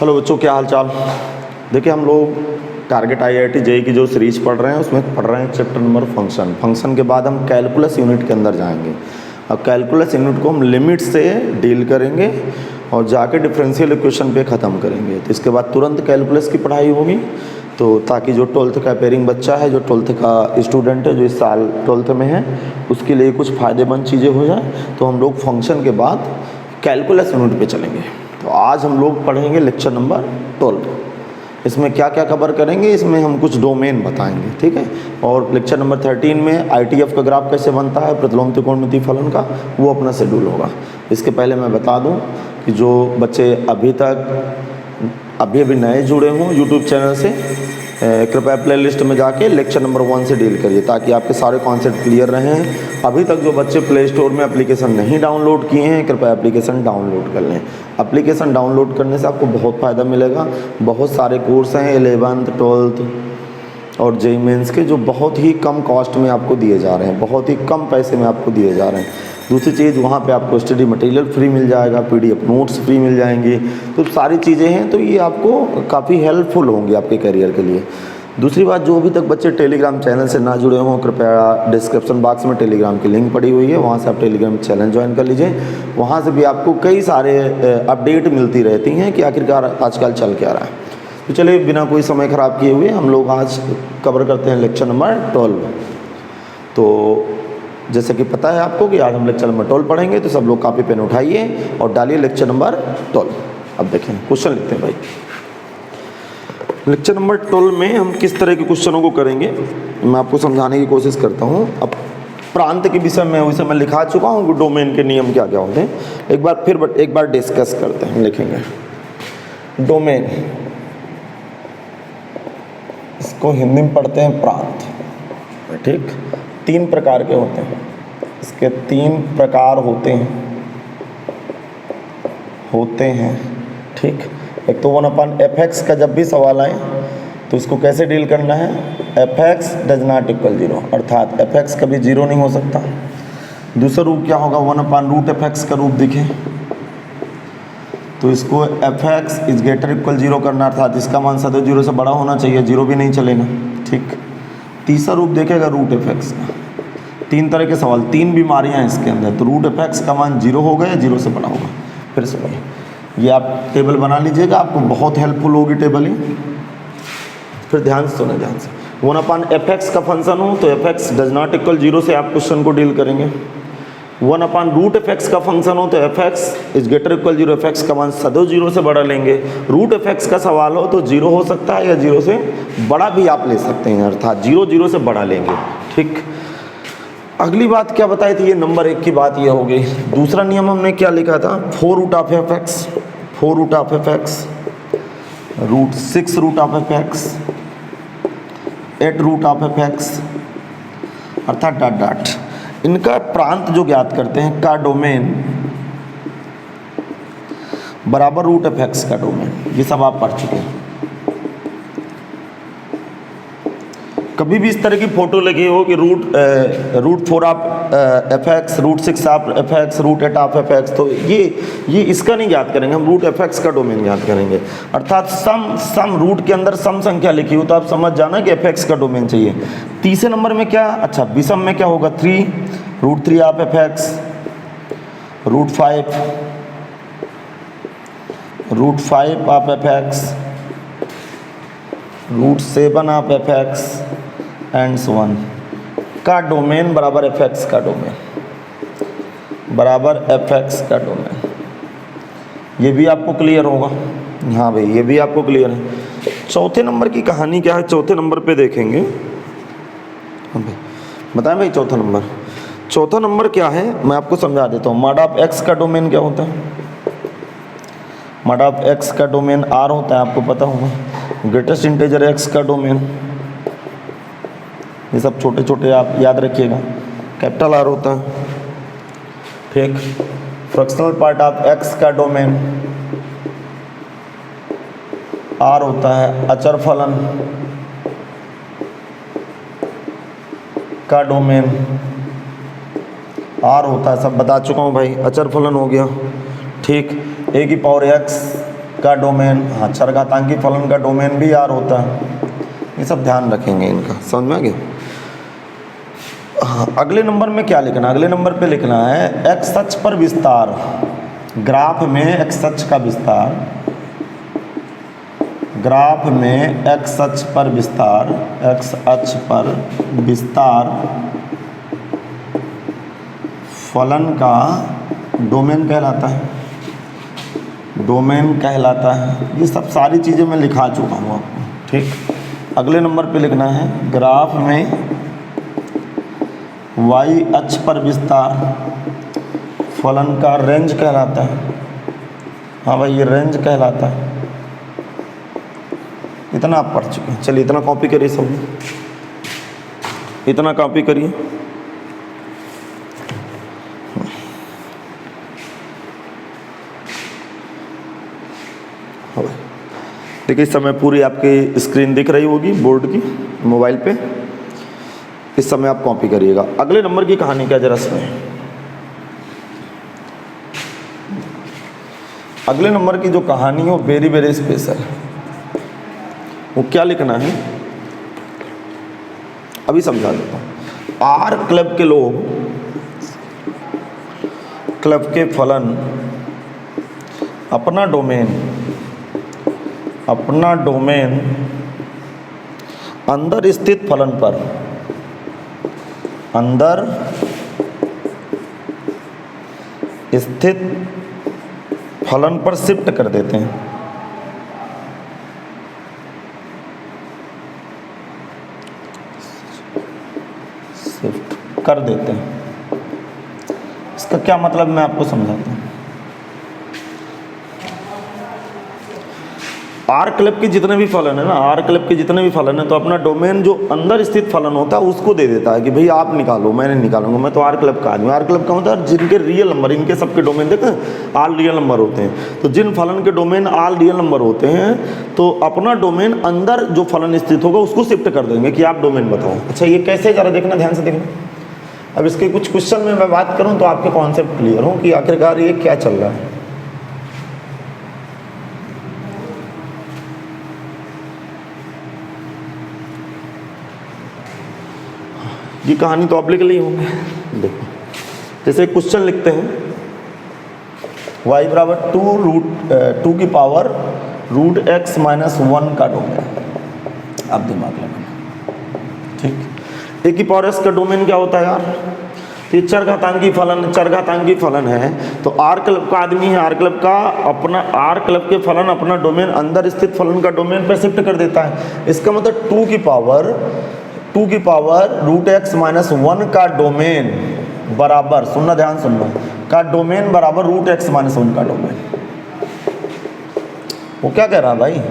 Hello बच्चों, क्या हाल चाल। देखिए, हम लोग टारगेट आईआईटी जेईई की जो सीरीज पढ़ रहे हैं उसमें पढ़ रहे हैं चैप्टर नंबर फंक्शन के बाद हम कैलकुलस यूनिट के अंदर जाएंगे। अब कैलकुलस यूनिट को हम लिमिट से डील करेंगे और जाके डिफरेंशियल इक्वेशन पे ख़त्म करेंगे। तो इसके बाद तुरंत कैलकुलस की पढ़ाई होगी, तो ताकि जो 12th का पेयरिंग बच्चा है, जो 12th का स्टूडेंट है, जो इस साल 12th में है, उसके लिए कुछ फ़ायदेमंद चीज़ें हो जाए। तो हम लोग फंक्शन के बाद कैलकुलस यूनिट पे चलेंगे। तो आज हम लोग पढ़ेंगे लेक्चर नंबर 12। इसमें क्या क्या कवर करेंगे, इसमें हम कुछ डोमेन बताएंगे, ठीक है। और लेक्चर नंबर 13 में आईटीएफ का ग्राफ कैसे बनता है, प्रतिलोम त्रिकोणमितीय फलन का, वो अपना शेड्यूल होगा। इसके पहले मैं बता दूं कि जो बच्चे अभी नए जुड़े हों यूट्यूब चैनल से, कृपया प्ले लिस्ट में जाके लेक्चर नंबर 1 से डील करिए, ताकि आपके सारे कॉन्सेप्ट क्लियर रहें। अभी तक जो बच्चे प्ले स्टोर में एप्लीकेशन नहीं डाउनलोड किए हैं, कृपया एप्लीकेशन डाउनलोड कर लें। एप्लीकेशन डाउनलोड करने से आपको बहुत फ़ायदा मिलेगा। बहुत सारे कोर्स हैं 11th 12th और जेईई मेंस के, जो बहुत ही कम कॉस्ट में आपको दिए जा रहे हैं, बहुत ही कम पैसे में आपको दिए जा रहे हैं। दूसरी चीज़, वहाँ पे आपको स्टडी मटेरियल फ्री मिल जाएगा, पीडीएफ नोट्स फ्री मिल जाएंगी। तो सारी चीज़ें हैं, तो ये आपको काफ़ी हेल्पफुल होंगी आपके करियर के लिए। दूसरी बात, जो अभी तक बच्चे टेलीग्राम चैनल से ना जुड़े हों, कृपया डिस्क्रिप्शन बॉक्स में टेलीग्राम की लिंक पड़ी हुई है, वहाँ से आप टेलीग्राम चैनल ज्वाइन कर लीजिए। वहाँ से भी आपको कई सारे अपडेट मिलती रहती हैं कि आखिरकार आजकल चल क्या रहा है। तो चलिए, बिना कोई समय ख़राब किए हुए हम लोग आज कवर करते हैं लेक्चर नंबर 12। तो जैसे कि पता है आपको कि आज हम लेक्चर नंबर 12 पढ़ेंगे, तो सब लोग कॉपी पेन उठाइए और डालिए लेक्चर नंबर 12। अब देखें, क्वेश्चन लिखते हैं भाई। लेक्चर नंबर 12 में हम किस तरह के क्वेश्चनों को करेंगे, मैं आपको समझाने की कोशिश करता हूँ। अब प्रांत के विषय में वैसे मैं लिखा चुका हूँ, डोमेन के नियम क्या क्या होते हैं, एक बार डिस्कस करते हैं। लिखेंगे डोमेन, इसको हिंदी में पढ़ते हैं प्रांत, ठीक। 3 प्रकार के होते हैं, इसके 3 प्रकार होते हैं, ठीक। एक तो 1/fx का जब भी सवाल आए तो इसको कैसे डील करना है, fx डज नॉट इक्वल 0, अर्थात fx कभी 0 नहीं हो सकता। दूसरा रूप क्या होगा, 1/√fx का रूप दिखे तो इसको fx इज ग्रेटर इक्वल 0 करना, अर्थात इसका मान सदैव 0 से बड़ा होना चाहिए, 0 भी नहीं चलेगा, ठीक। तीसरा रूप देखेगा √fx का। 3 तरह के सवाल, 3 बीमारियां इसके अंदर। तो √fx का मान 0 होगा या 0 से बड़ा होगा। फिर सुनिए, ये आप टेबल बना लीजिएगा, आपको बहुत हेल्पफुल होगी टेबल ही। फिर ध्यान से सुने, ध्यान से। 1/fx का फंक्शन हो तो fx डज नॉट इक्वल 0 से आप क्वेश्चन को डील करेंगे। 1/√fx का फंक्शन हो तो fx is greater equal 0, fx का मान सदैव 0 से बड़ा लेंगे। √fx का सवाल हो तो 0 हो सकता है या 0 से बड़ा भी आप ले सकते हैं, अर्थात 0 से बड़ा लेंगे, ठीक। अगली बात क्या बताई थी, ये नंबर 1 की बात ये हो गई। दूसरा नियम हमने क्या लिखा था, 4√fx, 4√fx, √6√fx, 8√fx, अर्थात डॉट डॉट। इनका प्रांत जो ज्ञात करते हैं, का डोमेन बराबर √fx का डोमेन, ये सब आप पढ़ चुके हैं। कभी भी इस तरह की फोटो लगी हो कि √4 of fx, √6 of fx, √8 of fx, तो ये इसका नहीं ज्ञात करेंगे, हम √fx का डोमेन ज्ञात करेंगे। अर्थात सम रूट के अंदर सम संख्या लिखी हो तो आप समझ जाना कि fx का डोमेन चाहिए। तीसरे नंबर में क्या, अच्छा विषम में क्या होगा, 3, √3 of fx, √5 of fx, √7 of fx and so on. का डोमेन बराबर fx का डोमेन, बराबर fx का डोमेन। ये भी आपको क्लियर होगा, हाँ भाई, ये भी आपको क्लियर है। चौथे नंबर की कहानी क्या है, चौथे नंबर पे देखेंगे। हाँ भाई, बताएं भाई, चौथा नंबर क्या है, मैं आपको समझा देता हूँ। मॉड ऑफ x का डोमेन क्या होता है, मॉड ऑफ x का डोमेन r होता है, आपको पता होगा। ग्रेटेस्ट इंटीजर x का डोमेन, ये सब छोटे छोटे आप याद रखिएगा, कैपिटल R होता है, ठीक। फ्रैक्शनल पार्ट ऑफ x का डोमेन R होता है। अचर फलन का डोमेन R होता है, सब बता चुका हूँ भाई। अचर फलन हो गया, ठीक। a की पावर x का डोमेन, हाँ चरघातांकी फलन का डोमेन भी आर होता है। ये सब ध्यान रखेंगे इनका, समझ में आ गया। हाँ, अगले नंबर में क्या लिखना है? अगले नंबर पे लिखना है एक्स अक्ष पर विस्तार, ग्राफ में एक्स अक्ष का विस्तार, ग्राफ में एक्स अक्ष पर विस्तार, एक्स अक्ष पर विस्तार फलन का डोमेन कहलाता है, डोमेन कहलाता है। ये सब सारी चीज़ें मैं लिखा चुका हूँ आपको, ठीक। अगले नंबर पे लिखना है ग्राफ में वाई अक्ष पर विस्तार फलन का रेंज कहलाता है। हाँ भाई, ये रेंज कहलाता है। इतना आप पढ़ चुके हैं, चलिए इतना कॉपी करिए सब, इतना कॉपी करिए। देखिए इस समय पूरी आपकी स्क्रीन दिख रही होगी बोर्ड की, मोबाइल पे। इस समय आप कॉपी करिएगा। अगले नंबर की कहानी क्या जरा सुनिए। अगले नंबर की जो कहानी है वो वेरी वेरी स्पेशल है। वो क्या लिखना है अभी समझा देता हूँ। आर क्लब के लोग क्लब के फलन अपना डोमेन अंदर स्थित फलन पर, अंदर स्थित फलन पर शिफ्ट कर देते हैं। शिफ्ट कर देते हैं। इसका क्या मतलब मैं आपको समझाता हूँ। आर क्लब के जितने भी फलन है ना, आर क्लब के जितने भी फलन है, तो अपना डोमेन जो अंदर स्थित फलन होता है उसको दे देता है कि भाई आप निकालो, मैं नहीं निकालूंगा, मैं तो आर क्लब का आदमी। आर क्लब का होता है जिनके रियल नंबर, इनके सबके डोमेन देखें आल रियल नंबर होते हैं। तो जिन फलन के डोमेन आल रियल नंबर होते हैं तो अपना डोमेन अंदर जो फलन स्थित होगा उसको शिफ्ट कर देंगे कि आप डोमेन बताओ। अच्छा ये कैसे, जरा देखना, ध्यान से देखना। अब इसके कुछ क्वेश्चन में मैं बात करूँ तो आपके कॉन्सेप्ट क्लियर हो कि आखिरकार ये क्या चल रहा है। ये कहानी तो आप लिख ली होंगे। देखो जैसे क्वेश्चन लिखते हैं y बराबर 2 की पावर √x - 1 का डोमेन। आप दिमाग लगाना, ठीक। a की पावर s का डोमेन क्या होता है यार? तो ये चरघातांकी फलन है। तो आर क्लब का आदमी है, आर क्लब का अपना, आर क्लब के फलन अपना डोमेन अंदर स्थित फलन का डोमेन पर शिफ्ट कर देता है। इसका मतलब 2 की पावर √x - 1 का डोमेन बराबर, सुनना ध्यान सुनना, का डोमेन बराबर √x - 1 का डोमेन। वो क्या कह रहा है भाई?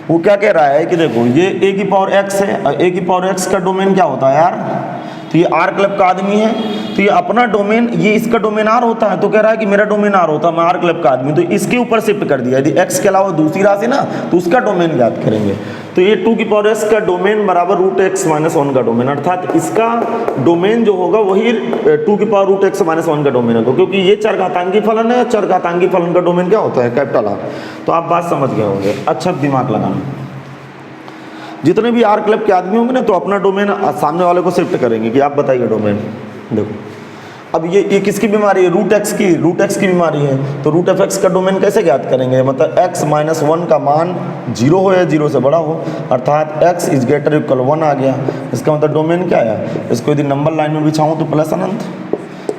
वो क्या कह रहा है कि देखो ये a की पावर x है, a की पावर x का डोमेन क्या होता है यार? तो ये आर क्लब का आदमी है, तो ये अपना डोमेन, ये इसका डोमेन आर होता है। तो कह रहा है कि मेरा डोमेन आर होता है, मैं आर क्लब का आदमी, तो इसके ऊपर शिफ्ट कर दिया। यदि x के अलावा दूसरी राशि ना तो उसका डोमेन ज्ञात करेंगे। तो ये 2 की पावर s का डोमेन बराबर √x - 1 का डोमेन, अर्थात इसका डोमेन जो होगा वही 2 की पावर √x - 1 का डोमेन होगा, क्योंकि ये चरघातांकी फलन है। चरघातांकी फलन का डोमेन क्या होता है? Capital R. तो आप बात समझ गए होंगे। अच्छा दिमाग लगाना, जितने भी आर क्लब के आदमी होंगे ना तो अपना डोमेन सामने वाले को शिफ्ट करेंगे कि आप बताइए डोमेन। देखो अब ये किसकी बीमारी है? √x की बीमारी है। तो √f(x) का डोमेन कैसे ज्ञात करेंगे? मतलब x - 1 का मान 0 हो या 0 से बड़ा हो, अर्थात x > 1 आ गया। इसका मतलब डोमेन क्या है? इसको यदि नंबर लाइन में बिछाऊँ तो प्लस अनंत,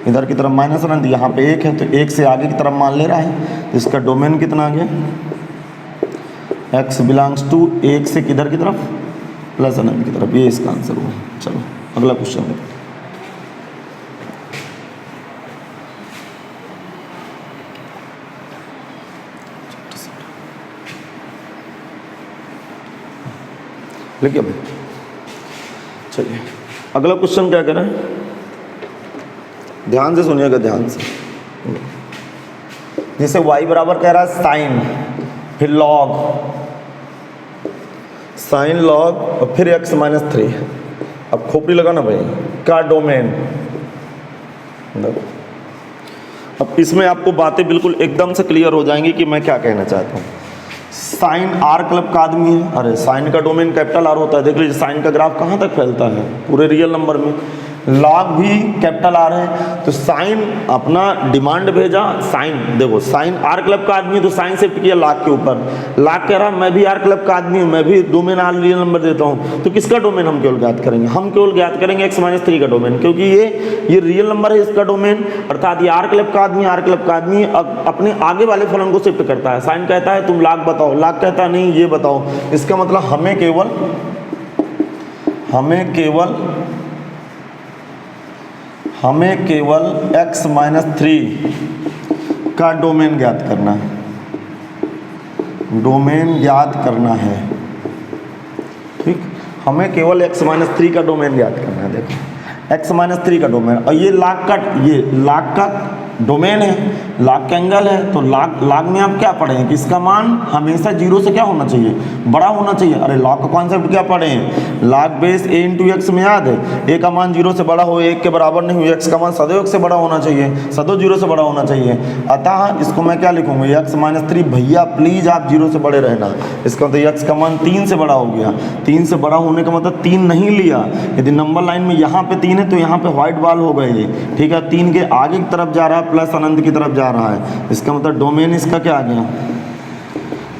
इधर की तरफ माइनस अनंत, यहाँ पे 1 है तो 1 से आगे की तरफ मान ले रहा है। तो इसका डोमेन कितना आ गया? x बिलोंग्स टू 1 से किधर की तरफ? प्लस अनंत की तरफ। ये इसका आंसर हुआ। चलो अगला क्वेश्चन देखते हैं। लिखिए भाई, चलिए अगला क्वेश्चन क्या कह रहा है, ध्यान से सुनिएगा, ध्यान से। जैसे y बराबर कह रहा है साइन, फिर लॉग, साइन लॉग और फिर x - 3। अब खोपड़ी लगाना भाई, का डोमेन। अब इसमें आपको बातें बिल्कुल एकदम से क्लियर हो जाएंगी कि मैं क्या कहना चाहता हूँ। साइन आर क्लब का आदमी है, अरे साइन का डोमेन कैपिटल आर होता है, देख लीजिए साइन का ग्राफ कहाँ तक फैलता है, पूरे रियल नंबर में। लॉग भी कैपिटल आर है, तो साइन अपना डिमांड भेजा, साइन देखो साइन आर क्लब का आदमी है तो साइन शिफ्ट किया लॉग के ऊपर, लॉग कह रहा मैं भी आर क्लब का आदमी हूँ, मैं भी डोमेन आर रियल नंबर देता हूँ, तो किसका डोमेन हम केवल ज्ञात करेंगे, हम केवल ज्ञात करेंगे x-3 का डोमेन, क्योंकि ये रियल नंबर है इसका डोमेन, अर्थात ये आर क्लब का आदमी, आर क्लब का आदमी अपने आगे वाले फलन को शिफ्ट करता है। साइन कहता है तुम लॉग बताओ, लॉग कहता है नहीं ये बताओ, इसका मतलब हमें केवल x-3 का डोमेन ज्ञात करना है, डोमेन ज्ञात करना है, ठीक, हमें केवल x-3 का डोमेन ज्ञात करना है। देखो x-3 का डोमेन, और ये लॉग का डोमेन है, लॉग का एंगल है, तो लॉग में आप क्या पढ़े हैं कि इसका मान हमेशा जीरो से क्या होना चाहिए, बड़ा होना चाहिए। अरे लॉग का कॉन्सेप्ट क्या पढ़े हैं, log base a into x में याद है, a का मान जीरो से बड़ा हो, 1 के बराबर नहीं हो, x का मान सदैव 1 से बड़ा होना चाहिए, सदैव 0 से बड़ा होना चाहिए। अतः इसको मैं क्या लिखूंगा, x-3, भैया प्लीज आप 0 से बड़े रहना, इसका मतलब x का मान 3 से बड़ा हो गया, 3 से बड़ा होने का मतलब 3 नहीं लिया, यदि नंबर लाइन में यहाँ पे 3 है तो यहाँ पे व्हाइट बॉल हो गए, ठीक है, 3 के आगे की तरफ जा रहा है प्लस अनंत की तरफ जा रहा है, इसका मतलब डोमेन इसका क्या आ गया,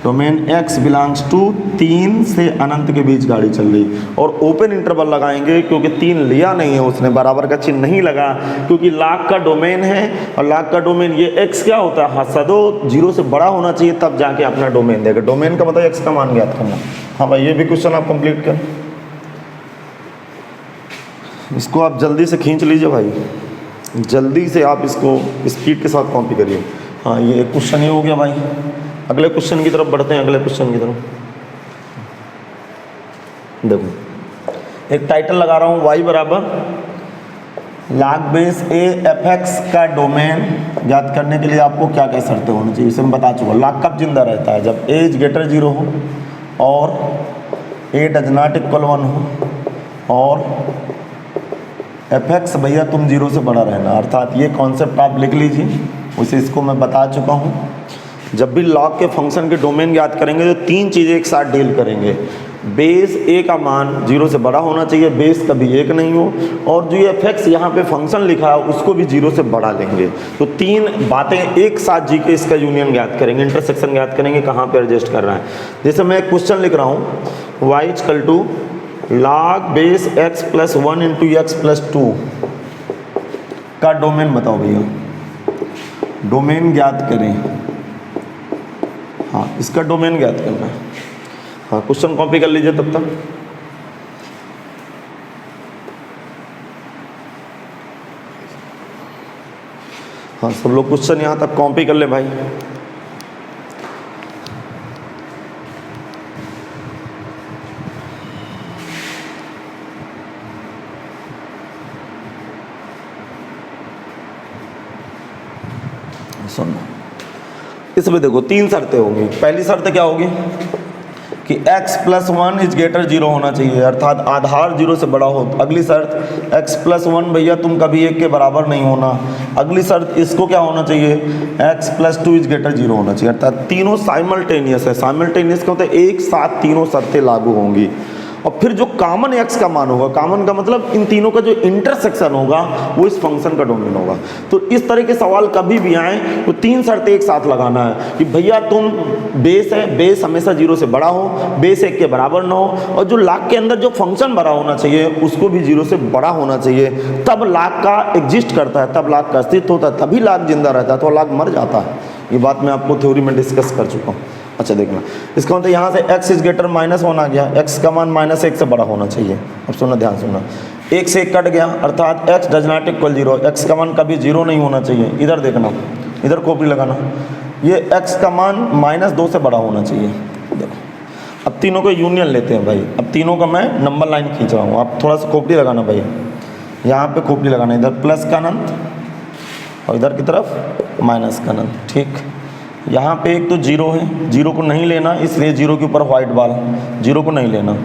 डोमेन x बिलोंग्स टू 3 से अनंत के बीच गाड़ी चल रही, और ओपन इंटरवल लगाएंगे क्योंकि 3 लिया नहीं है उसने, बराबर का चिन्ह नहीं लगा, क्योंकि लॉग का डोमेन है, और लॉग का डोमेन ये x क्या होता है, सदैव 0 से बड़ा होना चाहिए तब जाके अपना डोमेन देगा, डोमेन का मतलब x का मान ज्ञात करना। हाँ भाई ये भी क्वेश्चन आप कंप्लीट करें, इसको आप जल्दी से खींच लीजिए भाई, जल्दी से आप इसको स्पीड के साथ कॉपी करिए। हाँ ये एक क्वेश्चन ही हो गया भाई, अगले क्वेश्चन की तरफ बढ़ते हैं, अगले क्वेश्चन की तरफ। देखो एक टाइटल लगा रहा हूँ, y बराबर लॉग बेस a fx का डोमेन ज्ञात करने के लिए आपको क्या क्या शर्तें होनी चाहिए, इसे मैं बता चुका। लॉग कब जिंदा रहता है, जब a > 0 हो और a ≠ 1 हो, और fx भैया तुम 0 से बड़ा रहना, अर्थात ये कॉन्सेप्ट आप लिख लीजिए, उसे इसको मैं बता चुका हूँ। जब भी लॉग के फंक्शन के डोमेन याद करेंगे तो 3 चीज़ें एक साथ डील करेंगे, बेस a का मान 0 से बड़ा होना चाहिए, बेस कभी 1 नहीं हो, और जो ये fx यहाँ पे फंक्शन लिखा है उसको भी 0 से बड़ा लेंगे। तो 3 बातें एक साथ जी के इसका यूनियन ज्ञात करेंगे, इंटरसेक्शन ज्ञात करेंगे कहाँ पे एडजस्ट कर रहा है। जैसे मैं एक क्वेश्चन लिख रहा हूँ, y = log base x + 1 × x + 2 का डोमेन बताओ भैया, डोमेन ज्ञात करें। हाँ इसका डोमेन ज्ञात करना है। हाँ क्वेश्चन कॉपी कर लीजिए तब तक। हाँ सब लोग क्वेश्चन यहाँ तक कॉपी कर ले भाई। सुनो इसमें देखो 3 शर्तें होंगी। पहली शर्त क्या होगी कि x + 1 > 0 होना चाहिए, अर्थात आधार 0 से बड़ा हो। अगली शर्त x + 1 भैया तुम कभी 1 के बराबर नहीं होना। अगली शर्त इसको क्या होना चाहिए, x + 2 > 0 होना चाहिए, अर्थात तीनों साइमल्टेनियस है। साइमल्टेनियस का मतलब एक साथ तीनों शर्तें लागू होंगी। और फिर जो कॉमन x का मान होगा, कॉमन का मतलब इन तीनों का जो इंटरसेक्शन होगा वो इस फंक्शन का डोमेन होगा। तो इस तरह के सवाल कभी भी आए तो 3 शर्तें एक साथ लगाना है कि भैया तुम बेस है, बेस हमेशा 0 से बड़ा हो, बेस 1 के बराबर ना हो, और जो लॉग के अंदर जो फंक्शन भरा होना चाहिए उसको भी 0 से बड़ा होना चाहिए। तब लॉग का एग्जिस्ट करता है, तब लॉग का अस्तित्व होता है, तभी लॉग जिंदा रहता है, तो लॉग मर जाता है। ये बात मैं आपको थ्योरी में डिस्कस कर चुका हूँ। अच्छा देखना, इसका मतलब यहाँ से x > -1 आ गया, x का मान -1 से बड़ा होना चाहिए। अब सुनना, ध्यान सुनना, 1 से 1 कट गया, अर्थात x = 0, x का मान कभी 0 नहीं होना चाहिए। इधर देखना, इधर कॉपी लगाना, ये x का मान -2 से बड़ा होना चाहिए। देखो अब तीनों को यूनियन लेते हैं भाई, अब तीनों का मैं नंबर लाइन खींच रहा हूँ, आप थोड़ा सा कॉपी लगाना भाई, यहाँ पे कॉपी लगाना, इधर प्लस का अनंत और इधर की तरफ माइनस का अनंत। ठीक, यहाँ पे एक तो 0 है, 0 को नहीं लेना, इसलिए 0 के ऊपर व्हाइट बॉल, 0 को नहीं लेना।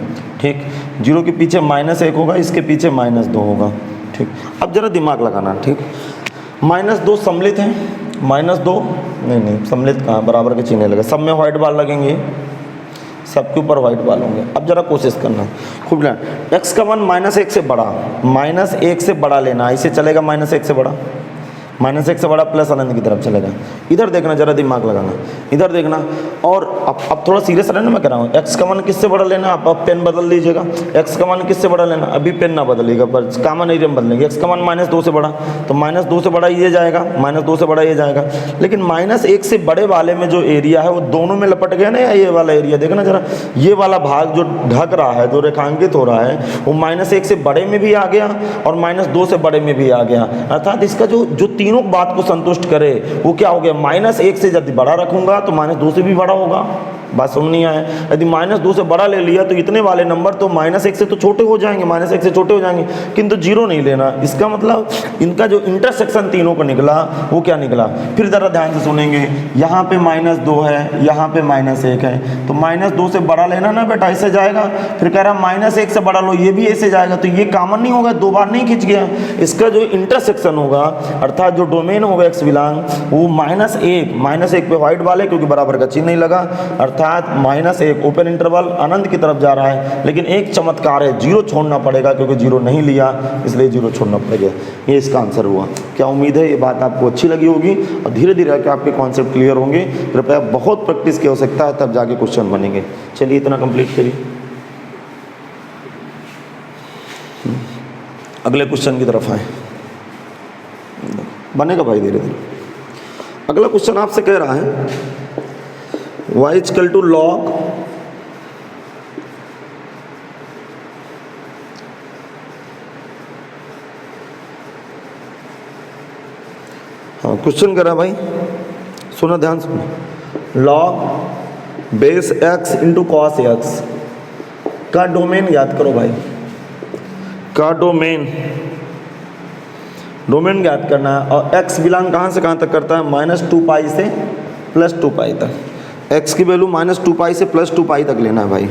ठीक, 0 के पीछे -1 होगा, इसके पीछे -2 होगा। ठीक, अब जरा दिमाग लगाना। ठीक, -2 सम्मिलित है, -2 नहीं सम्मिलित कहाँ, बराबर के चिन्ह लगे, सब में व्हाइट बॉल लगेंगे, सबके ऊपर वाइट बाल होंगे। अब जरा कोशिश करना खूब ना, x का मान -1 से बड़ा, -1 से बड़ा लेना, इसे चलेगा -1 से बड़ा, -1 से बड़ा प्लस अनंत की तरफ चलेगा। इधर देखना, जरा दिमाग लगाना, इधर देखना। और अब थोड़ा सीरियस रहना, मैं कह रहा हूँ x का मान किससे बड़ा लेना, आप पेन बदल दीजिएगा। x का मान किससे बड़ा लेना, अभी पेन ना बदलिएगा, पर कॉमन एरिया में बदलेंगे। x का मान -2 से बड़ा, तो -2 से बड़ा ये जाएगा, -2 से बड़ा ये जाएगा। लेकिन -1 से बड़े वाले में जो एरिया है वो दोनों में लपट गया ना, ये वाला एरिया देखना जरा, ये वाला भाग जो ढक रहा है, जो रेखांकित हो रहा है, वो -1 से बड़े में भी आ गया और -2 से बड़े में भी आ गया। अर्थात इसका जो तीनों बात को संतुष्ट करे वो क्या हो गया, -1 से यदि बड़ा रखूंगा तो -2 से भी बड़ा होगा। बात समझ नहीं आए, यदि -2 से बड़ा ले लिया तो इतने वाले नंबर तो -1 से तो छोटे हो जाएंगे, -1 से छोटे हो जाएंगे, किंतु 0 नहीं लेना। इसका मतलब इनका जो इंटरसेक्शन तीनों को निकला वो क्या निकला, फिर जरा ध्यान से सुनेंगे। यहाँ पे -2 है, यहाँ पे -1 है, तो -2 से बड़ा लेना ना बेटा, ऐसे जाएगा। फिर कह रहा -1 से बड़ा लो, ये भी ऐसे जाएगा, तो ये कॉमन नहीं होगा, 2 बार नहीं खिंच गया। इसका जो इंटरसेक्शन होगा अर्थात जो डोमेन होगा x बिलोंग, वो -1 पे व्हाइट वाले क्योंकि बराबर का चिन्ह नहीं लगा, अर्थात -1 ओपन इंटरवल अनंत की तरफ जा रहा है। लेकिन एक चमत्कार है, 0 छोड़ना पड़ेगा क्योंकि 0 नहीं लिया, इसलिए 0 छोड़ना पड़ेगा। ये इसका आंसर हुआ। क्या उम्मीद है ये बात आपको अच्छी लगी होगी और धीरे धीरे आके आपके कॉन्सेप्ट क्लियर होंगे। कृपया बहुत प्रैक्टिस की आवश्यकता है, तब जाके क्वेश्चन बनेंगे। चलिए इतना कंप्लीट करिए, अगले क्वेश्चन की तरफ आए। बनेगा भाई धीरे धीरे। अगला क्वेश्चन आपसे कह रहा है y = log हाँ क्वेश्चन कर रहा है भाई, सुना ध्यान सुनो। log base x into cos x का डोमेन याद करो भाई, का डोमेन ज्ञात करना है। और x बिलोंग कहाँ से कहाँ तक करता है, -2π से +2π तक। x की वैल्यू -2π से +2π तक लेना है भाई।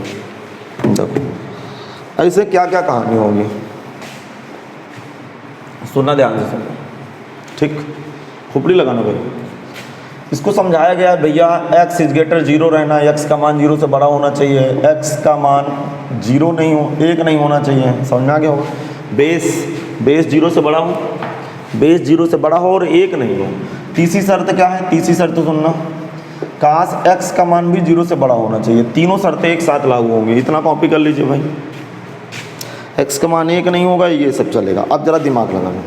देखो ऐसे क्या क्या कहानी होगी, सुनना ध्यान से सुनना, ठीक, खोपड़ी लगाना भाई। इसको समझाया गया भैया x > 0 रहना, x का मान 0 से बड़ा होना चाहिए, x का मान 1 नहीं होना चाहिए, समझ में आ गया होगा। बेस 0 से बड़ा हो, बेस 0 से बड़ा हो और 1 नहीं हो। तीसरी शर्त क्या है, तीसरी शर्त सुनना, काश x का मान भी 0 से बड़ा होना चाहिए। तीनों शर्तें एक साथ लागू होंगी, इतना कॉपी कर लीजिए भाई। x का मान 1 नहीं होगा, ये सब चलेगा। अब जरा दिमाग लगाना,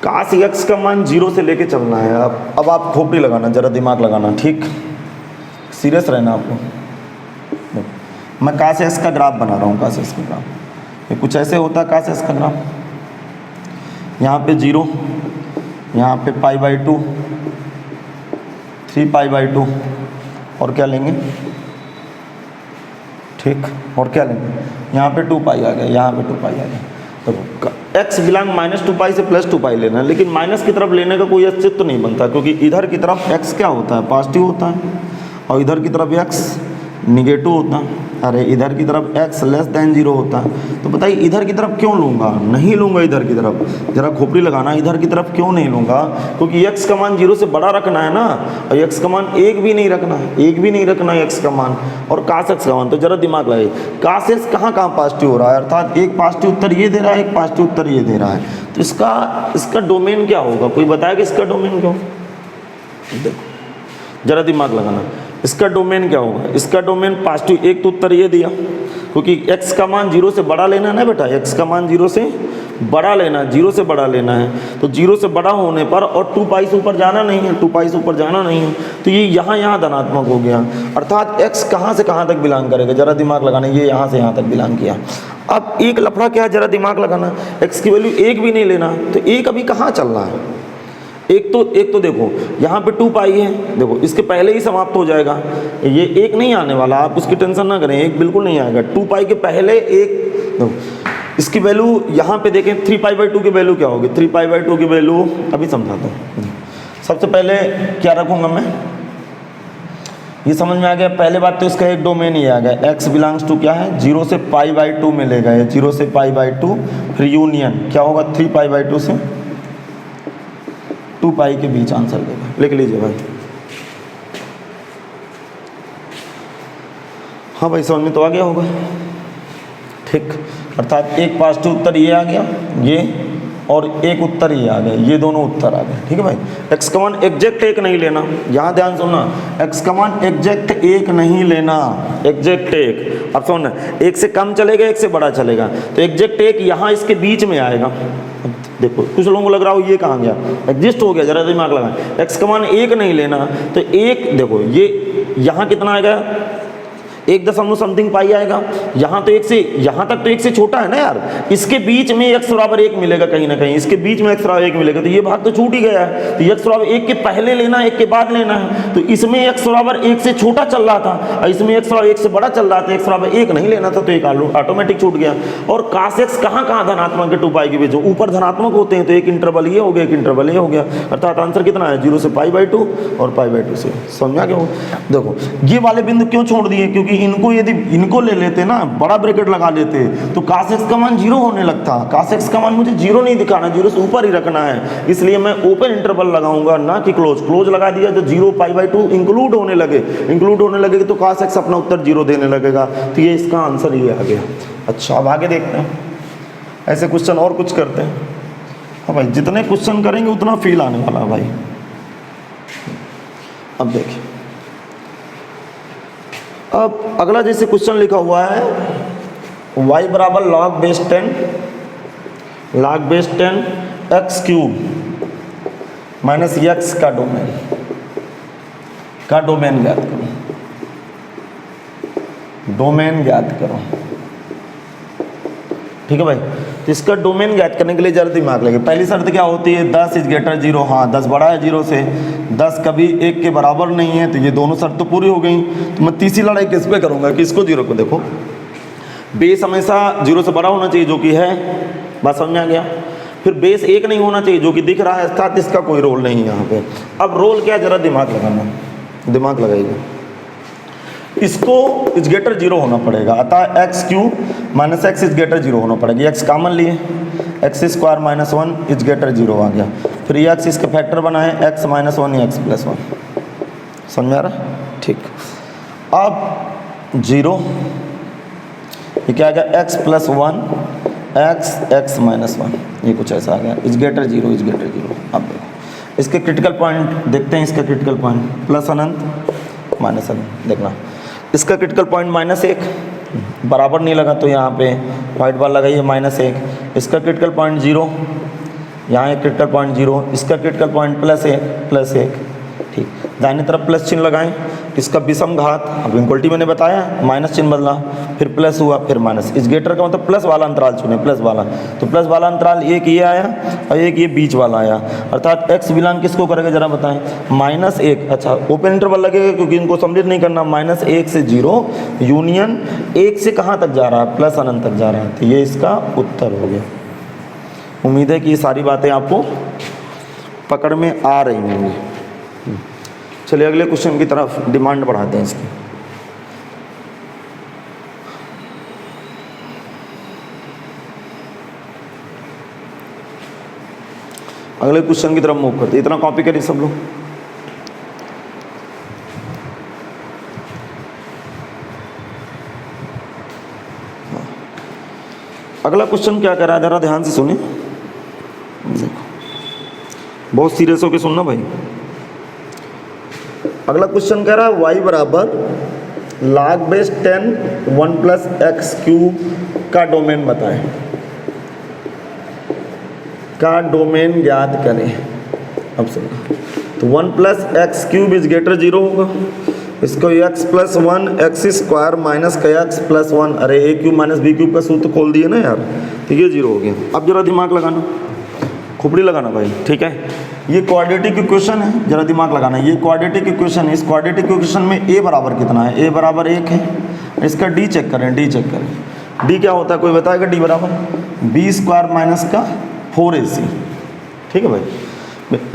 काश x का मान 0 से लेके चलना है। अब आप खोपड़ी लगाना, जरा दिमाग लगाना, ठीक, सीरियस रहना आपको। मैं काश x का ग्राफ बना रहा हूँ, काश x का ग्राफ ये कुछ ऐसे होता है। काश x का ग्राफ, यहाँ पे 0, यहाँ पे π/2, 3π/2 और क्या लेंगे, ठीक, और क्या लेंगे, यहाँ पे 2π आ गया, यहाँ पे 2π आ गया। तो x बिलोंग -2π से +2π लेना है, लेकिन माइनस की तरफ लेने का कोई अस्तित्व नहीं बनता, क्योंकि इधर की तरफ x क्या होता है, पॉजिटिव होता है, और इधर की तरफ x निगेटिव होता है। अरे इधर की तरफ x <0 होता है। तो बताइए इधर की तरफ क्यों लूँगा, नहीं लूँगा इधर की तरफ, जरा खोपड़ी लगाना, इधर की तरफ क्यों नहीं लूँगा, क्योंकि x का मान 0 से बड़ा रखना है ना, और x का मान 1 भी नहीं रखना है, 1 भी नहीं रखना है x का मान, और काश x का मान। तो जरा दिमाग लगाइए, काश x कहाँ पॉजिटिव हो रहा है, अर्थात एक पॉजिटिव उत्तर ये दे रहा है, एक पॉजिटिव उत्तर ये दे रहा है। तो इसका डोमेन क्या होगा, कोई बताएगा इसका डोमेन क्या होगा, देखो जरा दिमाग लगाना, इसका डोमेन क्या होगा, इसका डोमेन पॉजिटिव। एक तो उत्तर ये दिया, क्योंकि x का मान 0 से बड़ा लेना है ना बेटा, x का मान 0 से बड़ा लेना है, 0 से बड़ा लेना है। तो 0 से बड़ा होने पर, और 2π से ऊपर जाना नहीं है, 2π से ऊपर जाना नहीं है, तो ये यहाँ धनात्मक हो गया, अर्थात x कहाँ से कहाँ तक बिलोंग करेगा, जरा दिमाग लगाना, ये यहाँ से यहाँ तक बिलोंग किया। अब एक लफड़ा क्या है, जरा दिमाग लगाना, x की वैल्यू 1 भी नहीं लेना, तो 1 अभी कहाँ चल रहा है, एक तो देखो यहाँ पे 2π है, देखो इसके पहले ही समाप्त हो जाएगा, ये 1 नहीं आने वाला, आप उसकी टेंशन ना करें, 1 बिल्कुल नहीं आएगा। 2π के पहले 1, देखो इसकी वैल्यू यहाँ पे देखें, 3π/2 की वैल्यू क्या होगी, 3π/2 की वैल्यू अभी समझाता हूँ। सबसे पहले क्या रखूँगा मैं, ये समझ में आ गया। पहले बात तो इसका एक डोमेन ही आ गया, x बिलोंग्स टू क्या है, 0 से π/2 मिलेगा, ये 0 से π/2, फिर यूनियन क्या होगा, 3π/2 से 2π के बीच आंसर देगा। लिख लीजिए भाई, हाँ भाई समझ में तो आ गया होगा, ठीक। अर्थात एक पॉजिटिव उत्तर ये आ गया, ये, और एक उत्तर ये आ गया, ये दोनों उत्तर आ गए, ठीक है भाई। x का मान एग्जैक्ट एक नहीं लेना, यहाँ ध्यान सुनना, x का मान एग्जैक्ट एक नहीं लेना, एग्जैक्ट एक। अब सुन, एक से कम चलेगा, एक से बड़ा चलेगा, तो एग्जैक्ट एक यहाँ इसके बीच में आएगा। देखो कुछ लोगों को लग रहा हो ये कहाँ गया, एग्जिस्ट हो गया, जरा दिमाग लगाएं। x का मान एक नहीं लेना, तो एक देखो ये यहाँ कितना आएगा, 1 समथिंग पाई आएगा, यहाँ तो एक से, यहाँ तक तो एक से छोटा है ना यार, इसके बीच में x बराबर 1 मिलेगा कहीं ना कहीं, इसके बीच में x बराबर 1 मिलेगा, तो ये भाग तो छूट ही गया है। तो x बराबर 1 के पहले लेना है, 1 के बाद लेना है, तो इसमें x बराबर 1 से छोटा चल रहा था और इसमें x बराबर 1 से बड़ा चल रहा था, x बराबर 1 नहीं लेना था, तो एक ऑटोमेटिक छूट गया। और cos x कहाँ कहाँ धनात्मक है 2 पाई के बीच, जो ऊपर धनात्मक होते हैं, तो एक इंटरवल ये हो गया, एक इंटरवल ये हो गया, अर्थात आंसर कितना है 0 से π/2 और π/2 से। समझ आ गया? देखो ये वाले बिंदु क्यों छोड़ दिए, क्योंकि इनको यदि इनको ले लेते ना, बड़ा ब्रैकेट लगा लेते, तो cos x का मान 0 होने लगता। cos x का मान मुझे 0 नहीं दिखाना, 0 से ऊपर ही रखना है, इसलिए मैं ओपन इंटरवल लगाऊंगा, ना कि क्लोज। क्लोज लगा दिया तो 0 π/2 इंक्लूड होने लगे तो cos x अपना उत्तर 0 देने लगेगा। तो ये इसका आंसर ये आ गया। अच्छा अब आगे देखते हैं, ऐसे क्वेश्चन और कुछ करते हैं। हाँ भाई, जितने क्वेश्चन करेंगे उतना फील आने वाला है भाई। अब देखिए, अब अगला जैसे क्वेश्चन लिखा हुआ है, y बराबर log base 10 x cube minus x का डोमेन ज्ञात करो, डोमेन ज्ञात करो, ठीक है भाई। तो इसका डोमेन ज्ञात करने के लिए जरा दिमाग लगे। पहली शर्त क्या होती है, 10 इज ग्रेटर 0, हाँ 10 बड़ा है 0 से, 10 कभी 1 के बराबर नहीं है, तो ये दोनों शर्त तो पूरी हो गई। तो मैं तीसरी लड़ाई किस पे करूँगा कि इसको 0 को देखो, बेस हमेशा 0 से बड़ा होना चाहिए, जो कि है, बात समझ में आ गया। फिर बेस 1 नहीं होना चाहिए, जो कि दिख रहा है, अर्थात इसका कोई रोल नहीं है यहाँ पे। अब रोल क्या, जरा दिमाग लगाना, दिमाग लगाइए। इसको इज ग्रेटर 0 होना पड़ेगा, अतः x cube minus x is greater 0 होना पड़ेगा। x कॉमन लिए, x square minus 1 is greater 0 आ गया। फिर ये x इसका फैक्टर बनाए, x माइनस 1 x प्लस 1। समझ में आ रहा है? ठीक। अब 0 ये क्या आ गया, x प्लस 1 x माइनस 1, ये कुछ ऐसा आ गया, इज ग्रेटर 0 इज ग्रेटर 0। अब देखो इसके क्रिटिकल पॉइंट देखते हैं, इसका क्रिटिकल पॉइंट प्लस अनंत माइनस अनंत। देखना इसका क्रिटिकल पॉइंट -1 बराबर नहीं लगा, तो यहाँ पे वाइट बार लगाइए -1। इसका क्रिटिकल पॉइंट 0, यहाँ एक क्रिटिकल पॉइंट 0, इसका क्रिटिकल पॉइंट +1, ठीक। दाहिने तरफ प्लस चिन्ह लगाएं, इसका विषम घात, अब इक्वलिटी मैंने बताया, माइनस चिन्ह बदला, फिर प्लस हुआ, फिर माइनस। इस ग्रेटर का मतलब प्लस वाला अंतराल चुने, प्लस वाला, तो प्लस वाला अंतराल एक ये आया और एक ये बीच वाला आया, अर्थात x बिलोंग किसको करेगा जरा बताएं, -1। अच्छा ओपन इंटरवल लगेगा क्योंकि इनको सम्मिलित नहीं करना, -1 से 0 यूनियन 1 से कहाँ तक जा रहा है, प्लस अनंत तक जा रहा है, तो ये इसका उत्तर हो गया। उम्मीद है कि ये सारी बातें आपको पकड़ में आ रही होंगी। चलिए अगले क्वेश्चन की तरफ डिमांड बढ़ाते हैं इसकी। अगले क्वेश्चन की तरफ मूव करते हैं। इतना कॉपी करिए सब लोग। अगला क्वेश्चन क्या कह रहा है, जरा ध्यान से सुनिए, देखो बहुत सीरियस होकर सुनना भाई। अगला क्वेश्चन कह रहा है y बराबर log base 10 1 plus X cube का डोमेन बताएं, का डोमेन ज्ञात करें। अब सुनो, तो 1 plus X cube is greater 0 होगा, इसको x plus 1 X square minus का x प्लस 1, अरे a cube minus B cube का सूत्र खोल दिए ना यार, तो ये 0 हो गया। अब जरा दिमाग लगाना, खोपड़ी लगाना भाई, ठीक है। ये क्वाड्रेटिक इक्वेशन है, जरा दिमाग लगाना, ये क्वाड्रेटिक इक्वेशन है। इस क्वाड्रेटिक इक्वेशन में a बराबर कितना है, a बराबर 1 है, इसका d चेक करें, d चेक करें, d क्या होता है कोई बताएगा, d बराबर b स्क्वायर माइनस का 4ac, ठीक है भाई।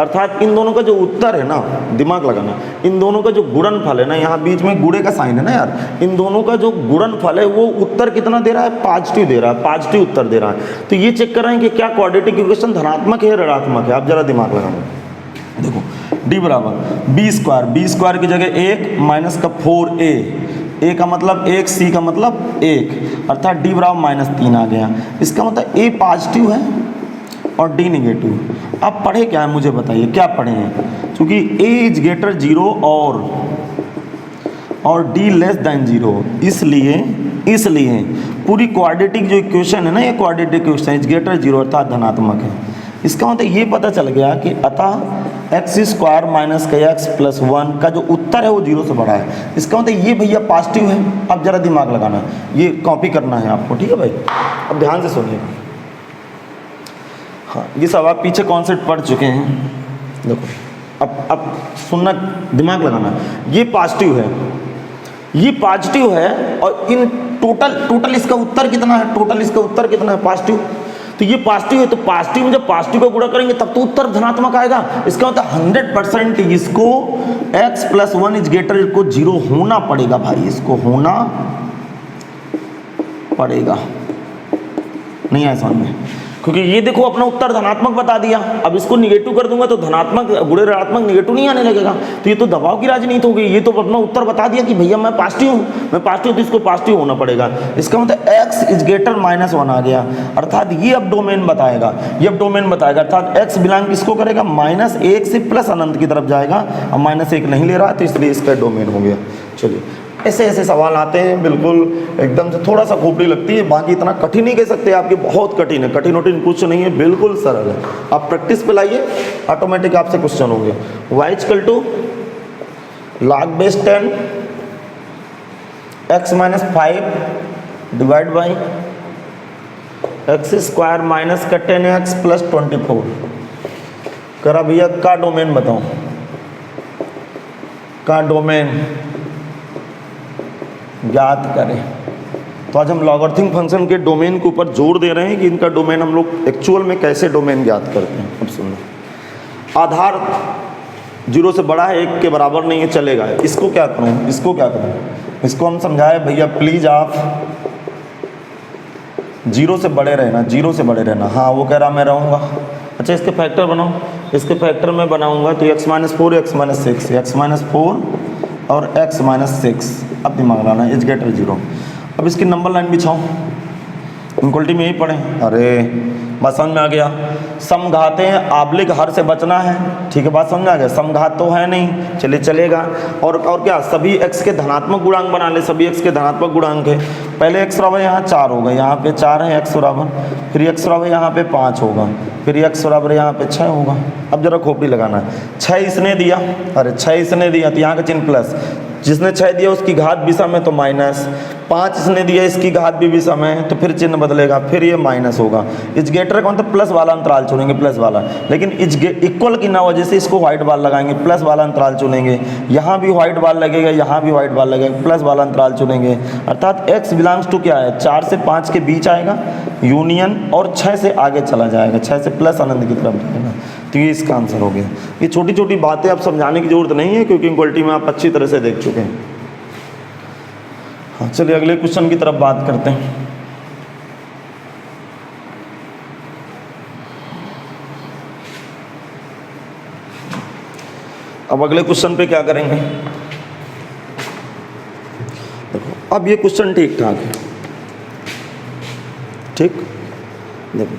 अर्थात इन दोनों का जो उत्तर है ना, दिमाग लगाना, इन दोनों का जो गुणनफल है ना, यहाँ बीच में गुणे का साइन है ना यार, इन दोनों का जो गुणनफल है वो उत्तर कितना दे रहा है, पॉजिटिव दे रहा है, पॉजिटिव उत्तर दे रहा है। तो ये चेक कर रहे हैं कि क्या क्वाड्रेटिक इक्वेशन धनात्मक है ऋणात्मक है। आप जरा दिमाग लगाना, देखो d बराबर b स्क्वायर की जगह 1 माइनस का 4a ए का मतलब 1, सी का मतलब 1, अर्थात डी बराबर -3 आ गया। इसका मतलब ए पॉजिटिव है और डी निगेटिव। अब पढ़े क्या है मुझे बताइए, क्या पढ़े हैं? क्योंकि ए इज ग्रेटर 0 और डी लेस देन 0, इसलिए पूरी क्वाड्रेटिक जो इक्वेशन है ना, ये क्वाड्रेटिक इक्वेशन इज ग्रेटर 0 अर्थात धनात्मक है। इसका मतलब ये पता चल गया कि अतः एक्स स्क्वायर माइनस का एक्स प्लस 1 का जो उत्तर है वो 0 से बड़ा है। इसका मतलब ये भैया पॉजिटिव है। अब जरा दिमाग लगाना, ये कॉपी करना है आपको, ठीक है भाई? अब ध्यान से सुनिए। हाँ, ये सब आप पीछे कॉन्सेप्ट पढ़ चुके हैं। देखो अब सुनना, दिमाग लगाना। ये पॉजिटिव है और इन टोटल इसका उत्तर कितना है? टोटल इसका उत्तर कितना है? पॉजिटिव। तो ये पॉजिटिव है, तो पॉजिटिव में जब पॉजिटिव का गुणा करेंगे तब तो उत्तर धनात्मक आएगा। इसका मतलब 100% इसको x + 1 इज ग्रेटर को 0 होना पड़ेगा भाई, इसको होना पड़ेगा। नहीं आया समझ में? क्योंकि ये देखो अपना उत्तर धनात्मक बता दिया। अब इसको निगेटिव कर दूंगा तो धनात्मक गुणे ऋणात्मक निगेटिव नहीं आने लगेगा। तो ये तो दबाव की राजनीति हो गई। ये तो अपना उत्तर बता दिया कि भैया मैं पॉजिटिव हूँ, तो इसको पॉजिटिव होना पड़ेगा। इसका मतलब x इज ग्रेटर -1 आ गया, अर्थात ये अब डोमेन बताएगा, अर्थात x बिलोंग किसको करेगा? -1 से प्लस अनंत की तरफ जाएगा। अब -1 नहीं ले रहा तो इसलिए इसका डोमेन हो गया। चलिए, ऐसे सवाल आते हैं, बिल्कुल एकदम से थोड़ा सा खोपड़ी लगती है, बाकी इतना कठिन नहीं कह सकते आपके, बहुत कठिन है। कठिन कुछ नहीं है, बिल्कुल सरल है। आप प्रैक्टिस पे लाइए, ऑटोमेटिक आपसे क्वेश्चन होंगे। y = log⁻10 x - 5 divide by x² minus का 10x + 24। करा भैया का डोमेन बताओ, का डोमेन ज्ञात करें। तो आज हम लॉगरिथमिक फंक्शन के डोमेन के ऊपर जोर दे रहे हैं कि इनका डोमेन हम लोग एक्चुअल में कैसे डोमेन ज्ञात करते हैं। अब सुनो, आधार 0 से बड़ा है, 1 के बराबर नहीं है, चलेगा। इसको क्या करूं? इसको हम समझाए भैया, प्लीज आप 0 से बड़े रहना। हाँ, वो कह रहा मैं रहूँगा। अच्छा, इसके फैक्टर बनाओ। इसके फैक्टर में बनाऊंगा तो x - 4 x - 6, x - 4 और x - 6। अब दिमाग लगाना, इज ग्रेटर 0। अब इसकी नंबर लाइन बिछाओ, इक्वलिटी में यही पढ़े। अरे बात समझ में आ गया? समघाते हैं, आबलिक हर से बचना है, ठीक है, बात समझ में आ गया? समघात तो है नहीं, चलिए चलेगा। और क्या, सभी x के धनात्मक गुणांक बना ले, सभी x के धनात्मक गुणांक है। पहले x बराबर यहाँ 4 होगा, यहाँ पे 4 है x बराबर, फिर x बराबर यहाँ पे 5 होगा, फिर x बराबर यहाँ पे 6 होगा। अब जरा खोपड़ी लगाना है। 6 इसने दिया, तो यहाँ का चिन्ह प्लस, जिसने 6 दिया उसकी घात विषम है तो माइनस, 5 इसने दिया इसकी घात भी विषम है तो फिर चिन्ह बदलेगा, फिर ये माइनस होगा। इज ग्रेटर का मतलब प्लस वाला अंतराल चुनेंगे, प्लस वाला, लेकिन इक्वल की ना वजह से इसको व्हाइट बाल लगाएंगे, प्लस वाला अंतराल चुनेंगे। यहाँ भी व्हाइट बाल लगेगा, यहाँ भी व्हाइट बाल लगेगा, प्लस वाला अंतराल चुनेंगे। अर्थात x बिलोंग्स टू क्या है? 4 से 5 के बीच आएगा यूनियन, और 6 से आगे चला जाएगा, 6 से प्लस अनंत की तरफ जाएगा। तो ये इसका आंसर हो गया। ये छोटी छोटी बातें आप समझाने की जरूरत नहीं है, क्योंकि इक्वलिटी में आप अच्छी तरह से देख चुके हैं। हाँ, चलिए अगले क्वेश्चन की तरफ बात करते हैं। अब अगले क्वेश्चन पे क्या करेंगे? देखो, अब ये क्वेश्चन ठीक ठाक है, ठीक। देखो